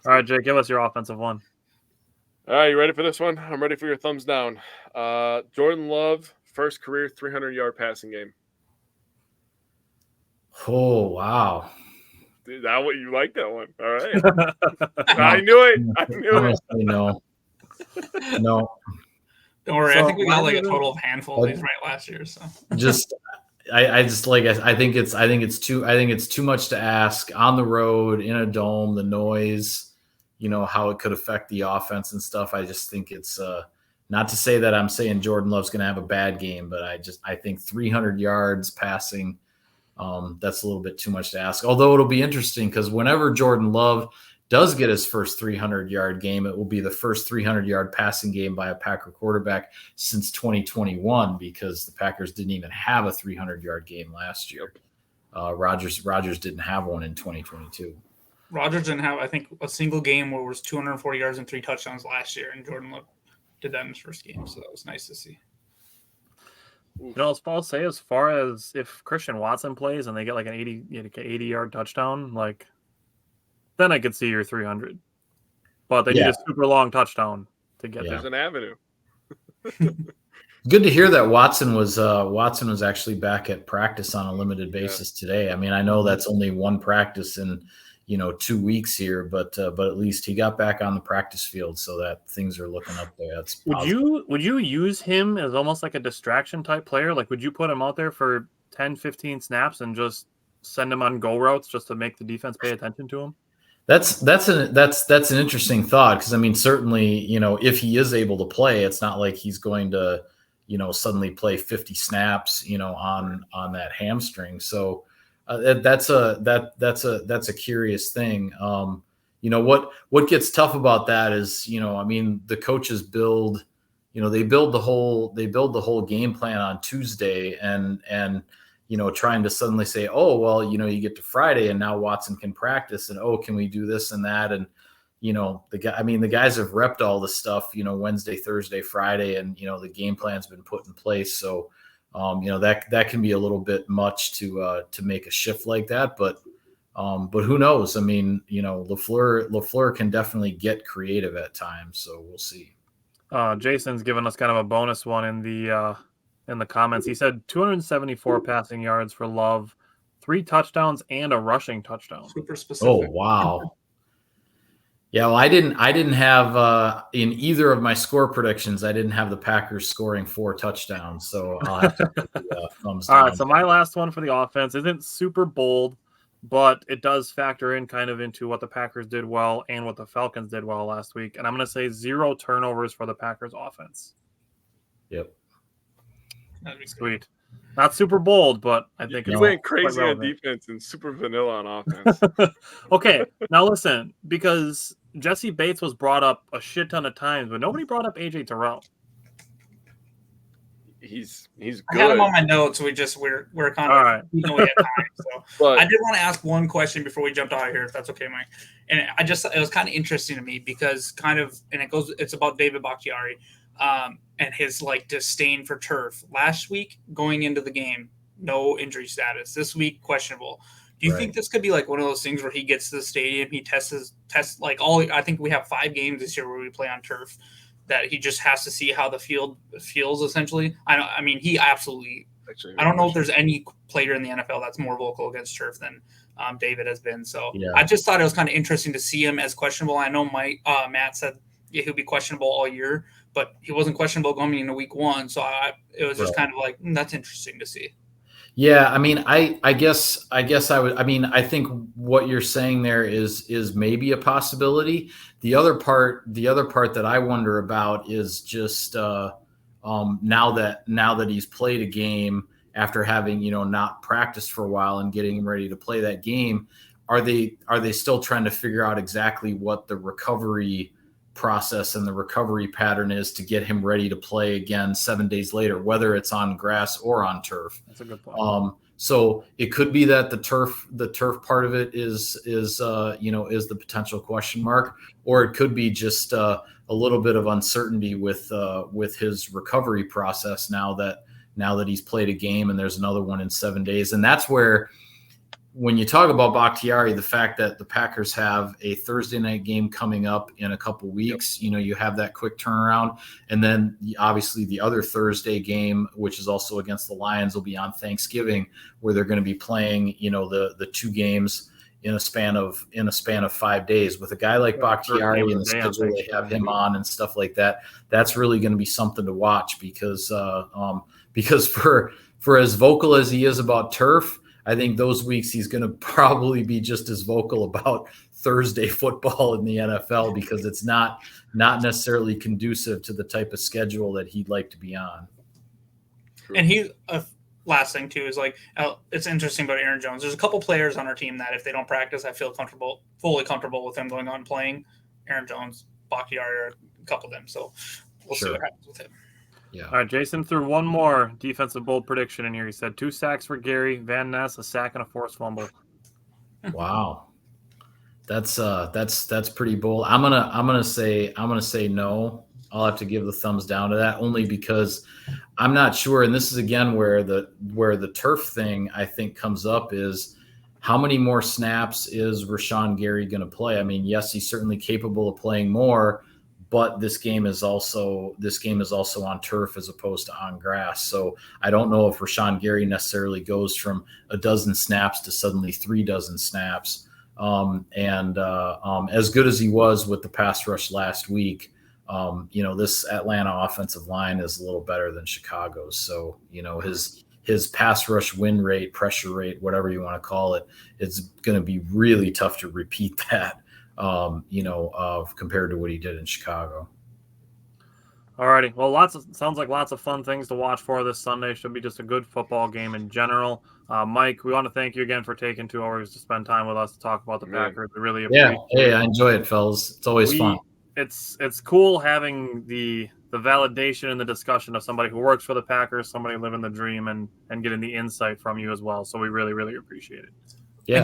All right, Jake, give us your offensive one. All right, you ready for this one? I'm ready for your thumbs down. Jordan Love, first career 300-yard passing game. Oh, wow. Is that what you like that one? All right. I knew it. Honestly, no. Don't worry. I think we got like a total of handful of these right last year. So I think it's too much to ask on the road in a dome, the noise, how it could affect the offense and stuff. I just think it's not to say that I'm saying Jordan Love's going to have a bad game, but I think 300 yards passing, that's a little bit too much to ask. Although it'll be interesting because whenever Jordan Love does get his first 300-yard game, it will be the first 300-yard passing game by a Packer quarterback since 2021 because the Packers didn't even have a 300-yard game last year. Rodgers didn't have one in 2022. Rodgers didn't have, I think, a single game where it was 240 yards and 3 touchdowns last year, and Jordan Love did that in his first game, so that was nice to see. I'll say as far as if Christian Watson plays and they get like an 80-yard touchdown, like then I could see your 300. but they need a super long touchdown to get there. There's an avenue. Good to hear that Watson was actually back at practice on a limited basis today. I mean, I know that's only one practice in 2 weeks here, but at least he got back on the practice field, so that things are looking up there. That's would you use him as almost like a distraction type player? Like, would you put him out there for 10, 15 snaps and just send him on go routes just to make the defense pay attention to him? That's an interesting thought, because I mean, certainly, if he is able to play, it's not like he's going to suddenly play 50 snaps on that hamstring. So that's a curious thing. What gets tough about that is, I mean, the coaches build the whole game plan on Tuesday, and trying to suddenly say, oh, well, you get to Friday and now Watson can practice, and, oh, can we do this and that? And, the guys have repped all the stuff, Wednesday, Thursday, Friday, and, the game plan's been put in place. So, that can be a little bit much to make a shift like that, but who knows? I mean, LaFleur can definitely get creative at times. So we'll see. Jason's given us kind of a bonus one in the comments. He said 274 passing yards for Love, 3 touchdowns and a rushing touchdown. Super specific. Oh, wow. Yeah, well, I didn't have in either of my score predictions, I didn't have the Packers scoring 4 touchdowns. So I'll have to put the thumbs down. All right, so my last one for the offense isn't super bold, but it does factor in kind of into what the Packers did well and what the Falcons did well last week. And I'm going to say 0 turnovers for the Packers offense. Yep. That'd be sweet. Not super bold, but I think you went crazy on defense and super vanilla on offense. Okay, now listen, because Jesse Bates was brought up a shit ton of times, but nobody brought up AJ Terrell. He's good. I had him on my notes. We're kind of all right. We have time. So but, I did want to ask one question before we jumped out of here, if that's okay, Mike. And it was kind of interesting to me because it's about David Bakhtiari and his disdain for turf. Last week going into the game, no injury status. This week, questionable. Do you think this could be one of those things where he gets to the stadium, he tests I think we have 5 games this year where we play on turf, that he just has to see how the field feels, essentially. I mean, he absolutely – I don't know if there's any player in the NFL that's more vocal against turf than David has been. So I just thought it was kind of interesting to see him as questionable. I know Matt said he'll be questionable all year, but he wasn't questionable going into week 1. So it was just kind of that's interesting to see. Yeah, I mean, I guess I would. I mean, I think what you're saying there is maybe a possibility. The other part that I wonder about is just now that he's played a game after having not practiced for a while and getting him ready to play that game, are they still trying to figure out exactly what the recovery process and the recovery pattern is to get him ready to play again 7 days later, whether it's on grass or on turf? That's a good point. So it could be that the turf part of it is the potential question mark, or it could be just a little bit of uncertainty with his recovery process now that he's played a game and there's another one in 7 days. And that's where, when you talk about Bakhtiari, the fact that the Packers have a Thursday night game coming up in a couple weeks, you have that quick turnaround. And then obviously the other Thursday game, which is also against the Lions, will be on Thanksgiving, where they're going to be playing, the 2 games in a span of 5 days. With a guy like Bakhtiari and the schedule they have him on and stuff like that, that's really going to be something to watch because for as vocal as he is about turf, I think those weeks he's going to probably be just as vocal about Thursday football in the NFL, because it's not necessarily conducive to the type of schedule that he'd like to be on. And he last thing too is it's interesting about Aaron Jones. There's a couple players on our team that if they don't practice, I feel fully comfortable with them going on playing. Aaron Jones, Bakhtiari are a couple of them. So we'll see what happens with him. Yeah. All right, Jason threw one more defensive bold prediction in here. He said 2 sacks for Gary, Van Ness, a sack, and a forced fumble. Wow, that's pretty bold. I'm gonna say no. I'll have to give the thumbs down to that, only because I'm not sure. And this is again where the turf thing I think comes up is how many more snaps is Rashawn Gary going to play? I mean, yes, he's certainly capable of playing more, but this game is also on turf as opposed to on grass. So I don't know if Rashawn Gary necessarily goes from a dozen snaps to suddenly 3 dozen snaps. As good as he was with the pass rush last week, this Atlanta offensive line is a little better than Chicago's. So, his pass rush win rate, pressure rate, whatever you want to call it, it's going to be really tough to repeat that, compared to what he did in Chicago. All righty. Well, sounds like lots of fun things to watch for this Sunday. Should be just a good football game in general. Mike, we want to thank you again for taking 2 hours to spend time with us to talk about the Packers. We really appreciate it. Hey, I enjoy it, fellas. It's always fun. It's cool having the validation and the discussion of somebody who works for the Packers, somebody living the dream, and getting the insight from you as well. So we really, really appreciate it. Yeah,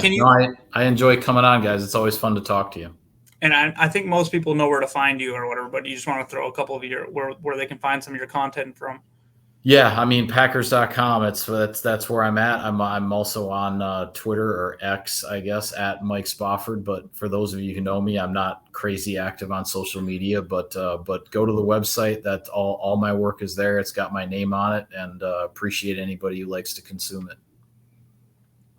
I enjoy coming on, guys. It's always fun to talk to you. And I think most people know where to find you or whatever, but you just want to throw a couple of where they can find some of your content from. Yeah, I mean, Packers.com. That's where I'm at. I'm also on Twitter or X, I guess, at Mike Spofford. But for those of you who know me, I'm not crazy active on social media. But go to the website. That's all my work is there. It's got my name on it, and appreciate anybody who likes to consume it.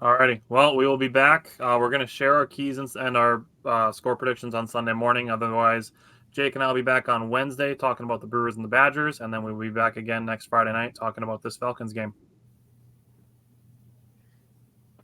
All righty. Well, we will be back. We're going to share our keys and our score predictions on Sunday morning. Otherwise, Jake and I will be back on Wednesday talking about the Brewers and the Badgers, and then we'll be back again next Friday night talking about this Falcons game.